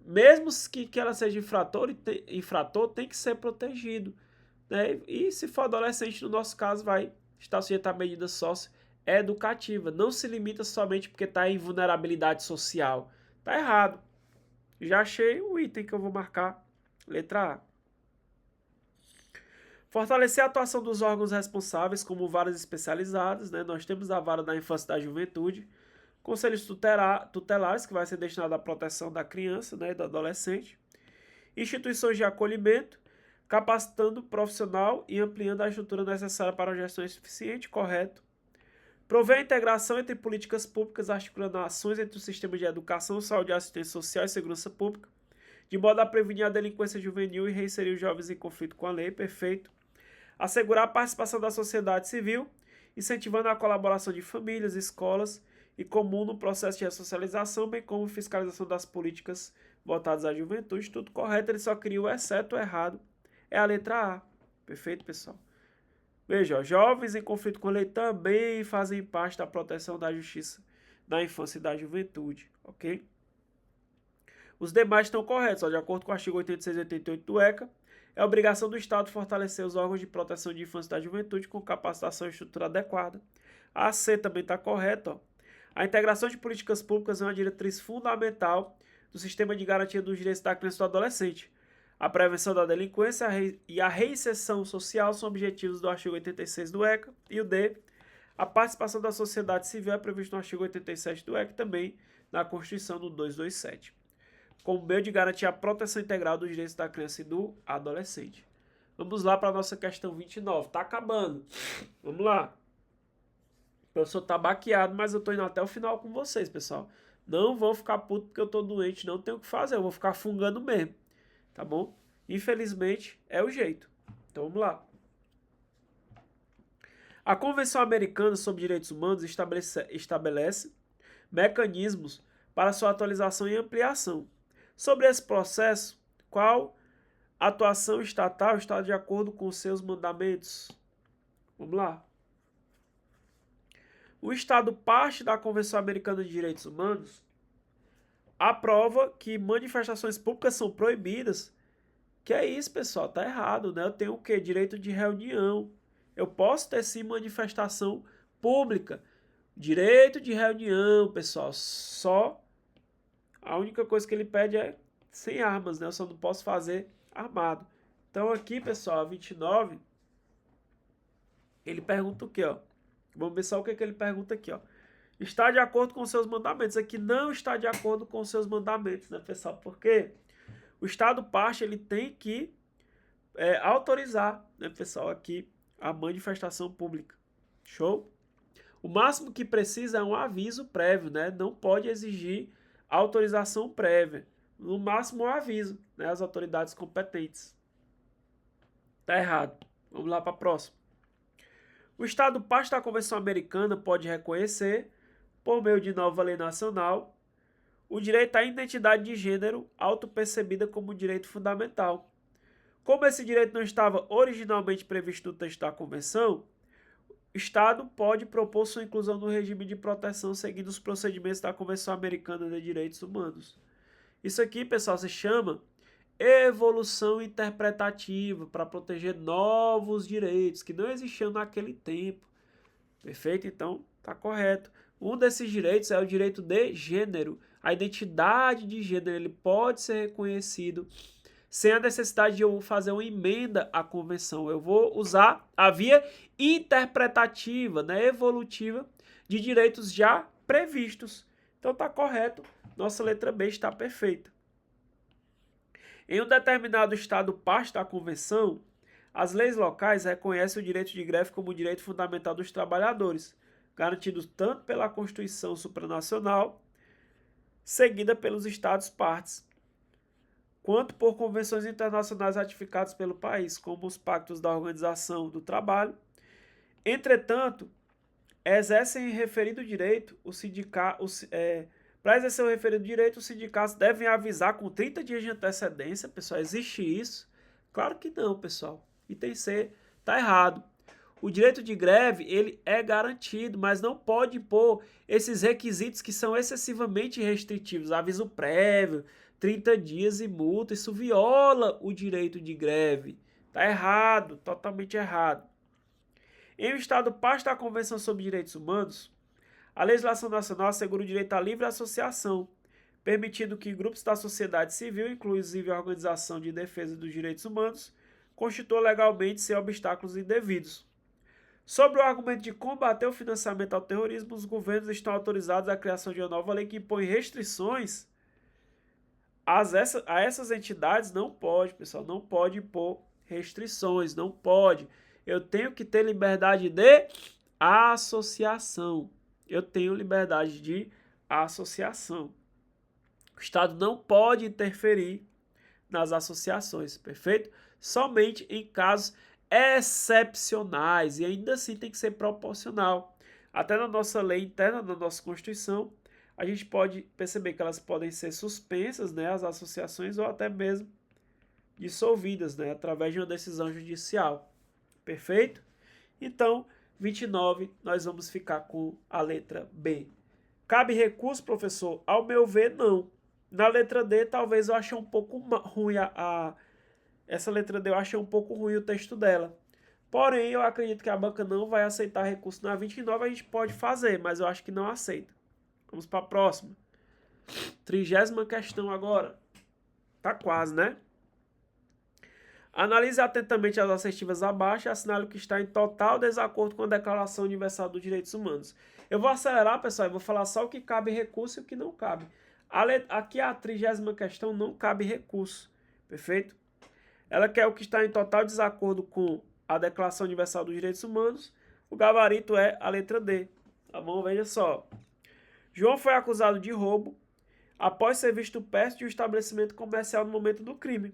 mesmo que ela seja infrator, tem que ser protegido. Né? E se for adolescente, no nosso caso, vai estar sujeito a medida socioeducativa. Não se limita somente porque está em vulnerabilidade social. Está errado. Já achei o item que eu vou marcar. Letra A. Fortalecer a atuação dos órgãos responsáveis, como varas especializadas. Né? Nós temos a vara da infância e da juventude. Conselhos tutelares, que vai ser destinado à proteção da criança, né, e do adolescente. Instituições de acolhimento, capacitando o profissional e ampliando a estrutura necessária para a gestão eficiente, correto. Prover a integração entre políticas públicas, articulando ações entre os sistemas de educação, saúde, assistência social e segurança pública, de modo a prevenir a delinquência juvenil e reinserir os jovens em conflito com a lei, perfeito. Assegurar a participação da sociedade civil, incentivando a colaboração de famílias, escolas e comum no processo de ressocialização, bem como fiscalização das políticas voltadas à juventude. Tudo correto, ele só queria o exceto o errado. É a letra A. Perfeito, pessoal? Veja, ó, jovens em conflito com a lei também fazem parte da proteção da justiça da infância e da juventude, ok? Os demais estão corretos, ó, de acordo com o artigo 86 e 88 do ECA, é obrigação do Estado fortalecer os órgãos de proteção de infância e da juventude com capacitação e estrutura adequada. A C também está correto, ó. A integração de políticas públicas é uma diretriz fundamental do sistema de garantia dos direitos da criança e do adolescente. A prevenção da delinquência e a reinserção social são objetivos do artigo 86 do ECA. E o D, a participação da sociedade civil é prevista no artigo 87 do ECA e também na Constituição do 227, como meio de garantir a proteção integral dos direitos da criança e do adolescente. Vamos lá para a nossa questão 29. Está acabando. Vamos lá. O professor está baqueado, mas eu estou indo até o final com vocês, pessoal. Não vou ficar puto porque eu estou doente, não tenho o que fazer. Eu vou ficar fungando mesmo. Tá bom? Infelizmente, é o jeito. Então, vamos lá. A Convenção Americana sobre Direitos Humanos estabelece mecanismos para sua atualização e ampliação. Sobre esse processo, qual atuação estatal está de acordo com seus mandamentos? Vamos lá. O Estado parte da Convenção Americana de Direitos Humanos aprova que manifestações públicas são proibidas. Que é isso, pessoal? Tá errado, né? Eu tenho o quê? Direito de reunião. Eu posso ter sim manifestação pública. Direito de reunião, pessoal. Só a única coisa que ele pede é sem armas, né? Eu só não posso fazer armado. Então aqui, pessoal, a 29, ele pergunta o quê, ó? Vamos ver só o que ele pergunta aqui, ó. Está de acordo com seus mandamentos. Aqui não está de acordo com seus mandamentos, né, pessoal? Porque o Estado parte, ele tem que autorizar, né, pessoal, aqui a manifestação pública. Show? O máximo que precisa é um aviso prévio, né? Não pode exigir autorização prévia. No máximo um aviso, né, às autoridades competentes. Tá errado. Vamos lá para a próxima. O Estado parte da Convenção Americana pode reconhecer, por meio de nova lei nacional, o direito à identidade de gênero autopercebida como direito fundamental. Como esse direito não estava originalmente previsto no texto da Convenção, o Estado pode propor sua inclusão no regime de proteção seguindo os procedimentos da Convenção Americana de Direitos Humanos. Isso aqui, pessoal, se chama evolução interpretativa para proteger novos direitos que não existiam naquele tempo. Perfeito? Então, tá correto. Um desses direitos é o direito de gênero. A identidade de gênero, ele pode ser reconhecido sem a necessidade de eu fazer uma emenda à convenção. Eu vou usar a via interpretativa, né, evolutiva, de direitos já previstos. Então tá correto. Nossa letra B está perfeita. Em um determinado estado parte da convenção, as leis locais reconhecem o direito de greve como direito fundamental dos trabalhadores, garantido tanto pela Constituição supranacional, seguida pelos estados partes, quanto por convenções internacionais ratificadas pelo país, como os pactos da Organização do Trabalho. Entretanto, exercem referido direito, para exercer o referido direito, os sindicatos devem avisar com 30 dias de antecedência. Pessoal, existe isso? Claro que não, pessoal. Item C está errado. O direito de greve, ele é garantido, mas não pode impor esses requisitos que são excessivamente restritivos. Aviso prévio, 30 dias e multa, isso viola o direito de greve. Está errado, totalmente errado. Em um estado parte da Convenção sobre Direitos Humanos, a legislação nacional assegura o direito à livre associação, permitindo que grupos da sociedade civil, inclusive a Organização de Defesa dos Direitos Humanos, constituam legalmente sem obstáculos indevidos. Sobre o argumento de combater o financiamento ao terrorismo, os governos estão autorizados à criação de uma nova lei que impõe restrições a essas entidades. Não pode, pessoal, não pode impor restrições, não pode. Eu tenho que ter liberdade de associação. Eu tenho liberdade de associação. O Estado não pode interferir nas associações, perfeito? Somente em casos excepcionais, e ainda assim tem que ser proporcional. Até na nossa lei interna, na nossa Constituição, a gente pode perceber que elas podem ser suspensas, né, as associações, ou até mesmo dissolvidas, né, através de uma decisão judicial. Perfeito? Então, 29, nós vamos ficar com a letra B. Cabe recurso, professor? Ao meu ver, não. Na letra D, talvez eu achei um pouco ruim essa letra D, eu achei um pouco ruim o texto dela. Porém, eu acredito que a banca não vai aceitar recurso. Na 29 a gente pode fazer, mas eu acho que não aceita. Vamos para a próxima. 30ª questão agora. Tá quase, né? Analise atentamente as assertivas abaixo e assinale o que está em total desacordo com a Declaração Universal dos Direitos Humanos. Eu vou acelerar, pessoal, e vou falar só o que cabe recurso e o que não cabe. Aqui a 30ª questão não cabe recurso, perfeito? Ela quer o que está em total desacordo com a Declaração Universal dos Direitos Humanos. O gabarito é a letra D, tá bom? Veja só. João foi acusado de roubo após ser visto perto de um estabelecimento comercial no momento do crime.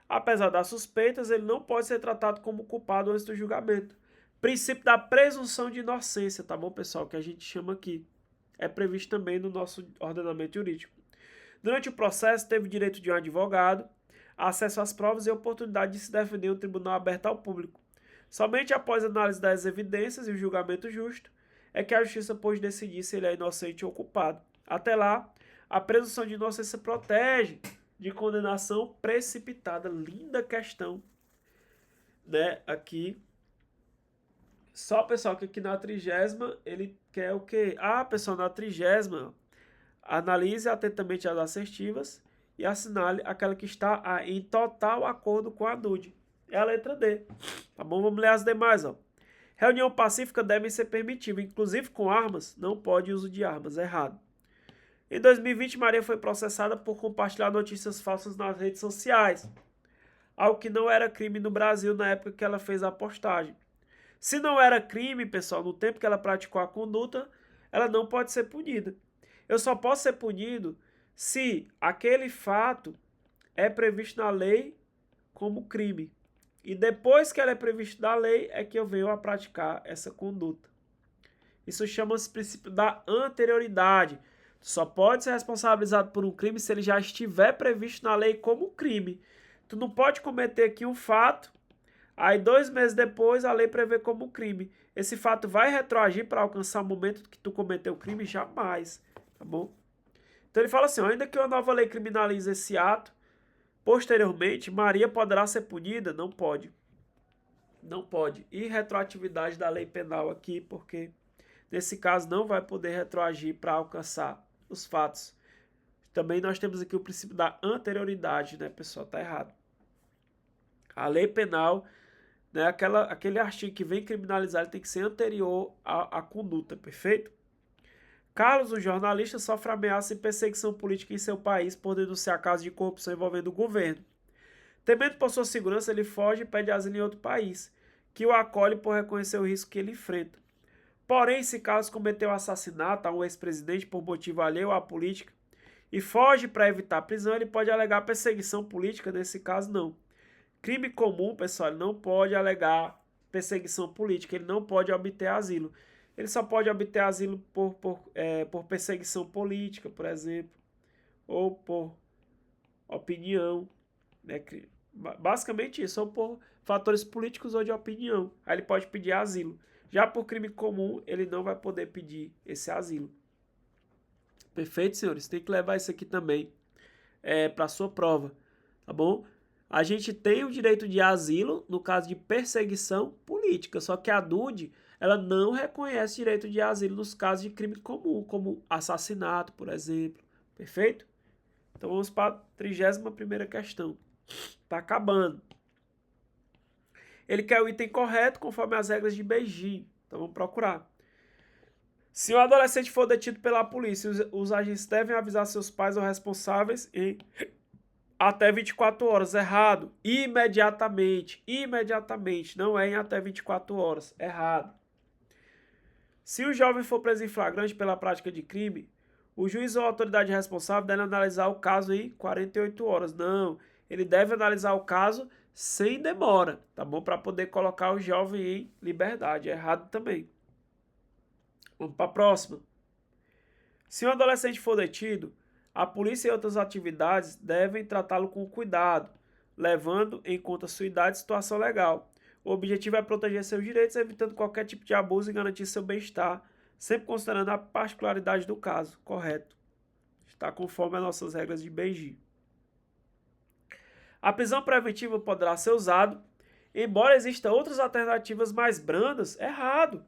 Apesar das suspeitas, ele não pode ser tratado como culpado antes do julgamento. Princípio da presunção de inocência, tá bom, pessoal? Que a gente chama aqui. É previsto também no nosso ordenamento jurídico. Durante o processo, teve direito de um advogado, acesso às provas e oportunidade de se defender em um tribunal aberto ao público. Somente após análise das evidências e o julgamento justo, é que a justiça pode decidir se ele é inocente ou culpado. Até lá, a presunção de inocência protege de condenação precipitada. Linda questão, né? Aqui. Só, pessoal, que aqui na 30ª ele quer o quê? Ah, pessoal, na 30ª, analise atentamente as assertivas e assinale aquela que está em total acordo com a NUD. É a letra D. Tá bom? Vamos ler as demais, ó. Reunião pacífica deve ser permitida, inclusive com armas, não pode uso de armas. Errado. Em 2020, Maria foi processada por compartilhar notícias falsas nas redes sociais, algo que não era crime no Brasil na época que ela fez a postagem. Se não era crime, pessoal, no tempo que ela praticou a conduta, ela não pode ser punida. Eu só posso ser punido se aquele fato é previsto na lei como crime. E depois que ela é previsto na lei, é que eu venho a praticar essa conduta. Isso chama-se princípio da anterioridade. Tu só pode ser responsabilizado por um crime se ele já estiver previsto na lei como crime. Tu não pode cometer aqui um fato, aí 2 meses depois a lei prevê como crime. Esse fato vai retroagir para alcançar o momento que tu cometeu o crime? Jamais, tá bom? Então ele fala assim, ainda que uma nova lei criminalize esse ato, posteriormente, Maria poderá ser punida? Não pode. Não pode. E retroatividade da lei penal aqui, porque nesse caso não vai poder retroagir para alcançar os fatos. Também nós temos aqui o princípio da anterioridade, né, pessoal? Tá errado. A lei penal, né, aquele artigo que vem criminalizar, ele tem que ser anterior à conduta, perfeito? Carlos, um jornalista, sofre ameaça e perseguição política em seu país por denunciar casos de corrupção envolvendo o governo. Temendo por sua segurança, ele foge e pede asilo em outro país, que o acolhe por reconhecer o risco que ele enfrenta. Porém, se Carlos cometeu assassinato a um ex-presidente por motivo alheio à política e foge para evitar a prisão, ele pode alegar perseguição política, nesse caso não. Crime comum, pessoal, ele não pode alegar perseguição política, ele não pode obter asilo. Ele só pode obter asilo por perseguição política, por exemplo, ou por opinião, né? Basicamente isso, ou por fatores políticos ou de opinião. Aí ele pode pedir asilo. Já por crime comum, ele não vai poder pedir esse asilo. Perfeito, senhores? Tem que levar isso aqui também para a sua prova, tá bom? A gente tem o direito de asilo no caso de perseguição política, só que a DUD, ela não reconhece direito de asilo nos casos de crime comum, como assassinato, por exemplo. Perfeito? Então vamos para a 31ª questão. Tá acabando. Ele quer o item correto conforme as regras de Beijing. Então vamos procurar. Se um adolescente for detido pela polícia, os agentes devem avisar seus pais ou responsáveis em até 24 horas. Errado. Imediatamente. Imediatamente. Não é em até 24 horas. Errado. Se o jovem for preso em flagrante pela prática de crime, o juiz ou a autoridade responsável deve analisar o caso em 48 horas. Não. Ele deve analisar o caso sem demora, tá bom? Para poder colocar o jovem em liberdade. É errado também. Vamos para a próxima. Se um adolescente for detido, a polícia e outras atividades devem tratá-lo com cuidado, levando em conta sua idade e situação legal. O objetivo é proteger seus direitos, evitando qualquer tipo de abuso e garantir seu bem-estar, sempre considerando a particularidade do caso. Correto. Está conforme as nossas regras de Beijing. A prisão preventiva poderá ser usada, embora existam outras alternativas mais brandas. Errado.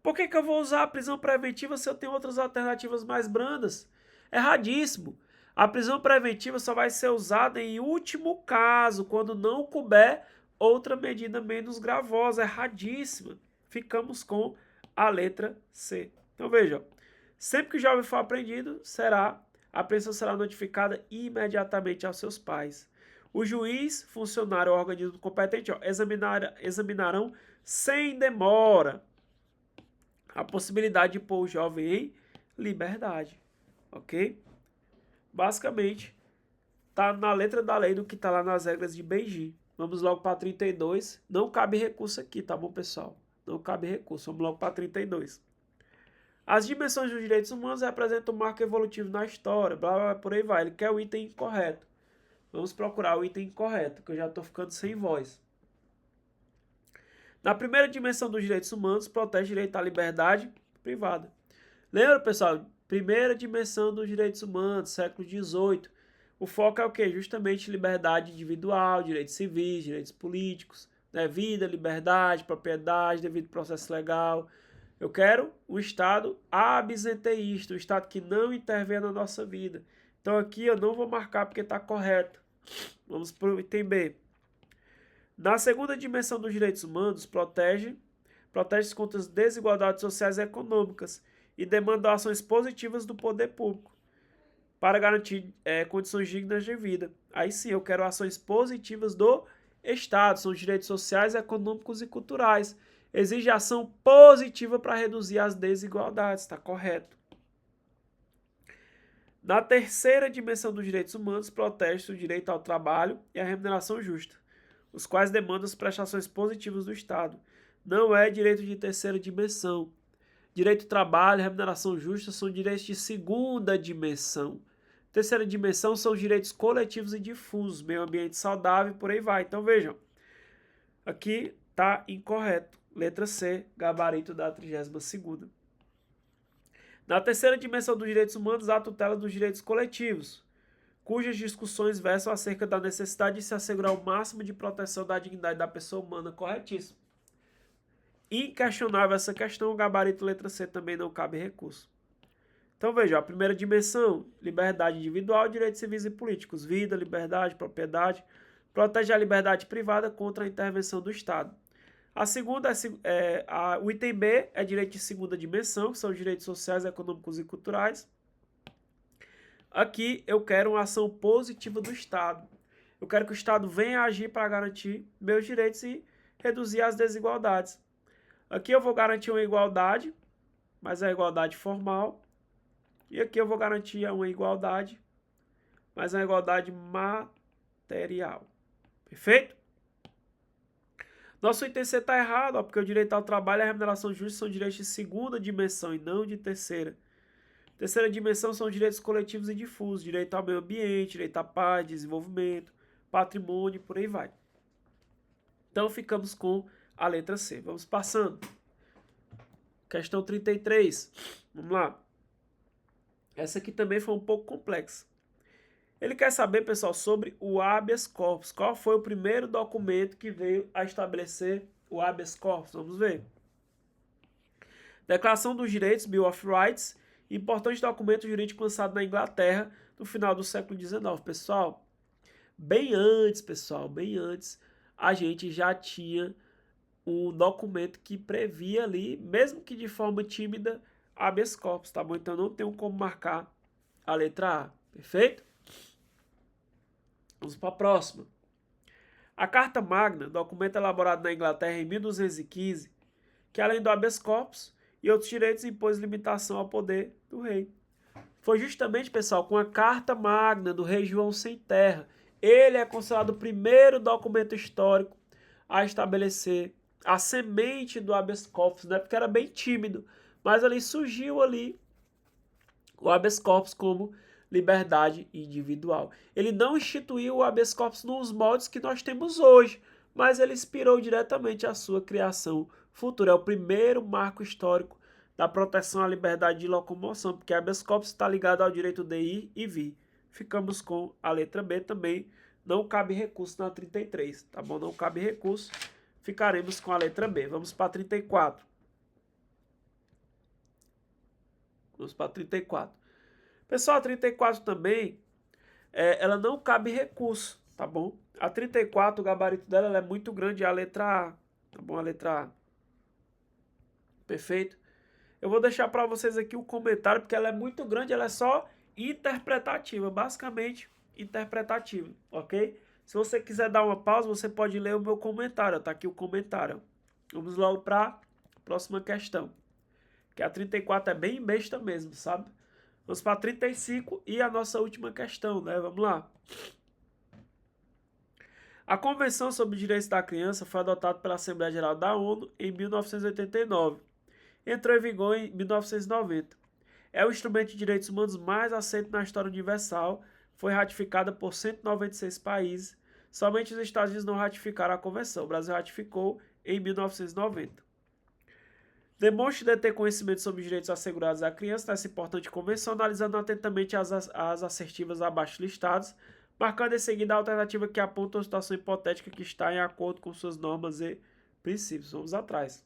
Por que eu vou usar a prisão preventiva se eu tenho outras alternativas mais brandas? Erradíssimo. A prisão preventiva só vai ser usada em último caso, quando não couber outra medida menos gravosa. Erradíssima. Ficamos com a letra C. Então veja, sempre que o jovem for apreendido, a apreensão será notificada imediatamente aos seus pais. O juiz, funcionário ou organismo competente examinarão sem demora a possibilidade de pôr o jovem em liberdade, ok? Basicamente, tá na letra da lei do que tá lá nas regras de Beijing. Vamos logo para 32. Não cabe recurso aqui, tá bom, pessoal? Não cabe recurso. Vamos logo para 32. As dimensões dos direitos humanos representam um marco evolutivo na história, blá, blá, blá, por aí vai. Ele quer o item incorreto. Vamos procurar o item incorreto, que eu já estou ficando sem voz. Na primeira dimensão dos direitos humanos, protege o direito à liberdade privada. Lembra, pessoal? Primeira dimensão dos direitos humanos, século XVIII. O foco é o quê? Justamente liberdade individual, direitos civis, direitos políticos, né? Vida, liberdade, propriedade, devido processo legal. Eu quero um Estado absenteísta, um Estado que não intervenha na nossa vida. Então aqui eu não vou marcar porque está correto. Vamos para o item B. Na segunda dimensão dos direitos humanos, protege-se contra as desigualdades sociais e econômicas e demanda ações positivas do poder público para garantir condições dignas de vida. Aí sim, eu quero ações positivas do Estado, são os direitos sociais, econômicos e culturais. Exige ação positiva para reduzir as desigualdades, está correto. Na terceira dimensão dos direitos humanos, protege-se o direito ao trabalho e à remuneração justa, os quais demandam as prestações positivas do Estado. Não é direito de terceira dimensão. Direito ao trabalho e remuneração justa são direitos de segunda dimensão. Terceira dimensão são os direitos coletivos e difusos, meio ambiente saudável, por aí vai. Então vejam, aqui está incorreto. Letra C, gabarito da 32ª. Na terceira dimensão dos direitos humanos, há a tutela dos direitos coletivos, cujas discussões versam acerca da necessidade de se assegurar o máximo de proteção da dignidade da pessoa humana. Corretíssimo. Inquestionável essa questão, o gabarito letra C também não cabe recurso. Então veja, a primeira dimensão, liberdade individual, direitos civis e políticos, vida, liberdade, propriedade, protege a liberdade privada contra a intervenção do Estado. A segunda, o item B é direito de segunda dimensão, que são os direitos sociais, econômicos e culturais. Aqui eu quero uma ação positiva do Estado. Eu quero que o Estado venha agir para garantir meus direitos e reduzir as desigualdades. Aqui eu vou garantir uma igualdade, mas é a igualdade formal. E aqui eu vou garantir uma igualdade, mas é uma igualdade material. Perfeito? Nosso item C está errado, ó, porque o direito ao trabalho e a remuneração justa são direitos de segunda dimensão e não de terceira. Terceira dimensão são direitos coletivos e difusos, direito ao meio ambiente, direito à paz, desenvolvimento, patrimônio, por aí vai. Então ficamos com a letra C. Vamos passando. Questão 33. Vamos lá. Essa aqui também foi um pouco complexa. Ele quer saber, pessoal, sobre o habeas corpus. Qual foi o primeiro documento que veio a estabelecer o habeas corpus? Vamos ver. Declaração dos Direitos, Bill of Rights, importante documento jurídico lançado na Inglaterra no final do século XIX. Pessoal, bem antes, a gente já tinha um documento que previa ali, mesmo que de forma tímida, habeas corpus, tá bom? Então não tenho como marcar a letra A, perfeito? Vamos para a próxima. A Carta Magna, documento elaborado na Inglaterra em 1215, que além do habeas corpus e outros direitos impôs limitação ao poder do rei. Foi justamente, pessoal, com a Carta Magna do rei João Sem Terra. Ele é considerado o primeiro documento histórico a estabelecer a semente do habeas corpus, né? Porque era bem tímido, mas ali surgiu ali o habeas corpus como liberdade individual. Ele não instituiu o habeas corpus nos moldes que nós temos hoje, mas ele inspirou diretamente a sua criação futura. É o primeiro marco histórico da proteção à liberdade de locomoção, porque habeas corpus está ligado ao direito de ir e vir. Ficamos com a letra B também. Não cabe recurso na 33, tá bom? Não cabe recurso. Ficaremos com a letra B. Vamos para 34. Vamos para 34. Pessoal, a 34 também, ela não cabe recurso, tá bom? A 34, o gabarito dela ela é muito grande, é a letra A, tá bom? A letra A. Perfeito? Eu vou deixar para vocês aqui o comentário, porque ela é muito grande, ela é só interpretativa, basicamente interpretativa, ok? Se você quiser dar uma pausa, você pode ler o meu comentário, tá aqui o comentário. Vamos logo para a próxima questão, que a 34 é bem besta mesmo, sabe? Vamos para a 35 e a nossa última questão, né? Vamos lá. A Convenção sobre os Direitos da Criança foi adotada pela Assembleia Geral da ONU em 1989. Entrou em vigor em 1990. É o instrumento de direitos humanos mais aceito na história universal. Foi ratificada por 196 países. Somente os Estados Unidos não ratificaram a Convenção. O Brasil ratificou em 1990. Demonstre ter conhecimento sobre os direitos assegurados à criança nessa importante convenção, analisando atentamente as assertivas abaixo listadas, marcando em seguida a alternativa que aponta uma situação hipotética que está em acordo com suas normas e princípios. Vamos atrás.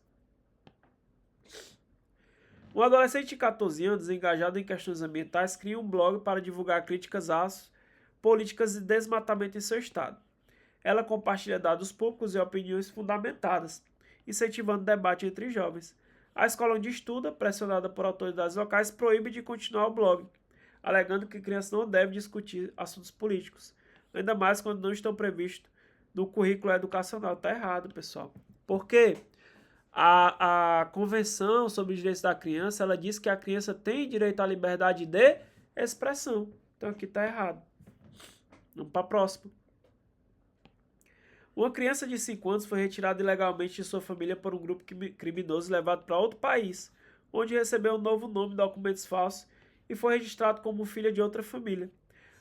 Um adolescente de 14 anos, engajado em questões ambientais, cria um blog para divulgar críticas às políticas de desmatamento em seu estado. Ela compartilha dados públicos e opiniões fundamentadas, incentivando debate entre jovens. A escola onde estuda, pressionada por autoridades locais, proíbe de continuar o blog, alegando que crianças não devem discutir assuntos políticos, ainda mais quando não estão previstos no currículo educacional. Está errado, pessoal. Por quê? A Convenção sobre os Direitos da Criança, ela diz que a criança tem direito à liberdade de expressão. Então aqui está errado. Vamos para a próxima. Uma criança de 5 anos foi retirada ilegalmente de sua família por um grupo criminoso e levado para outro país, onde recebeu um novo nome, documentos falsos e foi registrado como filha de outra família.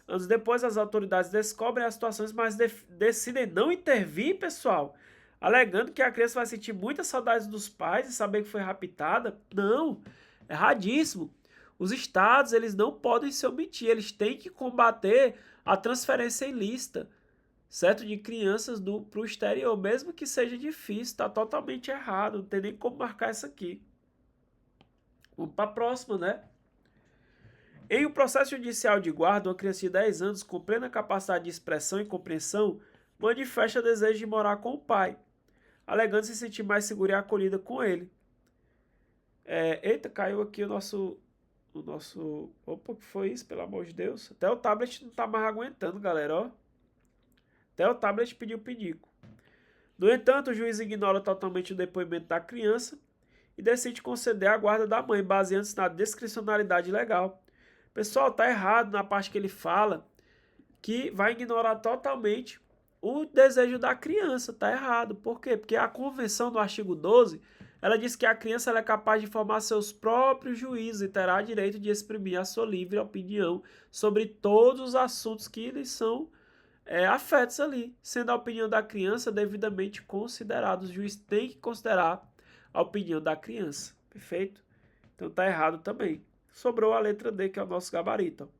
Anos depois, as autoridades descobrem as situações, mas decidem não intervir, pessoal, alegando que a criança vai sentir muitas saudades dos pais e saber que foi raptada. Não, erradíssimo. Os estados, eles não podem se omitir, eles têm que combater a transferência ilícita, certo? De crianças para o exterior, mesmo que seja difícil, está totalmente errado, não tem nem como marcar isso aqui. Vamos para a próxima, né? Em um processo judicial de guarda, uma criança de 10 anos, com plena capacidade de expressão e compreensão, manifesta desejo de morar com o pai, alegando se sentir mais segura e acolhida com ele. Eita, caiu aqui o nosso... Opa, o que foi isso, pelo amor de Deus? Até o tablet não está mais aguentando, galera, ó. Até o tablet pedir o pinico. No entanto, o juiz ignora totalmente o depoimento da criança e decide conceder a guarda da mãe, baseando-se na discricionalidade legal. Pessoal, tá errado na parte que ele fala que vai ignorar totalmente o desejo da criança. Tá errado. Por quê? Porque a convenção do artigo 12, ela diz que a criança ela é capaz de formar seus próprios juízos e terá direito de exprimir a sua livre opinião sobre todos os assuntos que lhes são afetos ali, sendo a opinião da criança devidamente considerada. O juiz tem que considerar a opinião da criança. Perfeito? Então tá errado também. Sobrou a letra D, que é o nosso gabarito.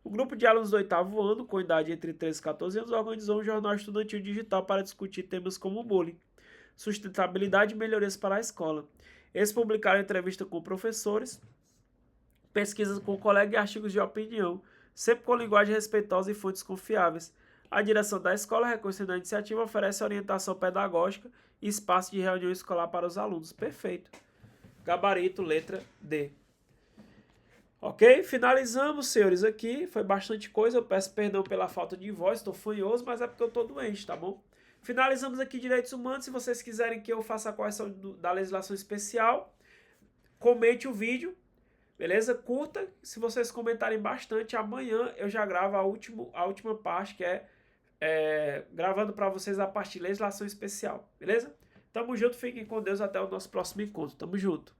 O grupo de alunos do 8º ano, com idade entre 13 e 14 anos, organizou um jornal estudantil digital para discutir temas como bullying, sustentabilidade e melhorias para a escola. Eles publicaram entrevista com professores, pesquisas com colegas e artigos de opinião, sempre com linguagem respeitosa e fontes confiáveis. A direção da escola, reconhecendo a iniciativa, oferece orientação pedagógica e espaço de reunião escolar para os alunos. Perfeito. Gabarito, letra D. Ok? Finalizamos, senhores, aqui. Foi bastante coisa. Eu peço perdão pela falta de voz. Estou fanhoso, mas é porque eu estou doente, tá bom? Finalizamos aqui direitos humanos. Se vocês quiserem que eu faça a correção da legislação especial, comente o vídeo. Beleza? Curta. Se vocês comentarem bastante, amanhã eu já gravo a última parte, que é gravando para vocês a parte de legislação especial. Beleza? Tamo junto. Fiquem com Deus. Até o nosso próximo encontro. Tamo junto.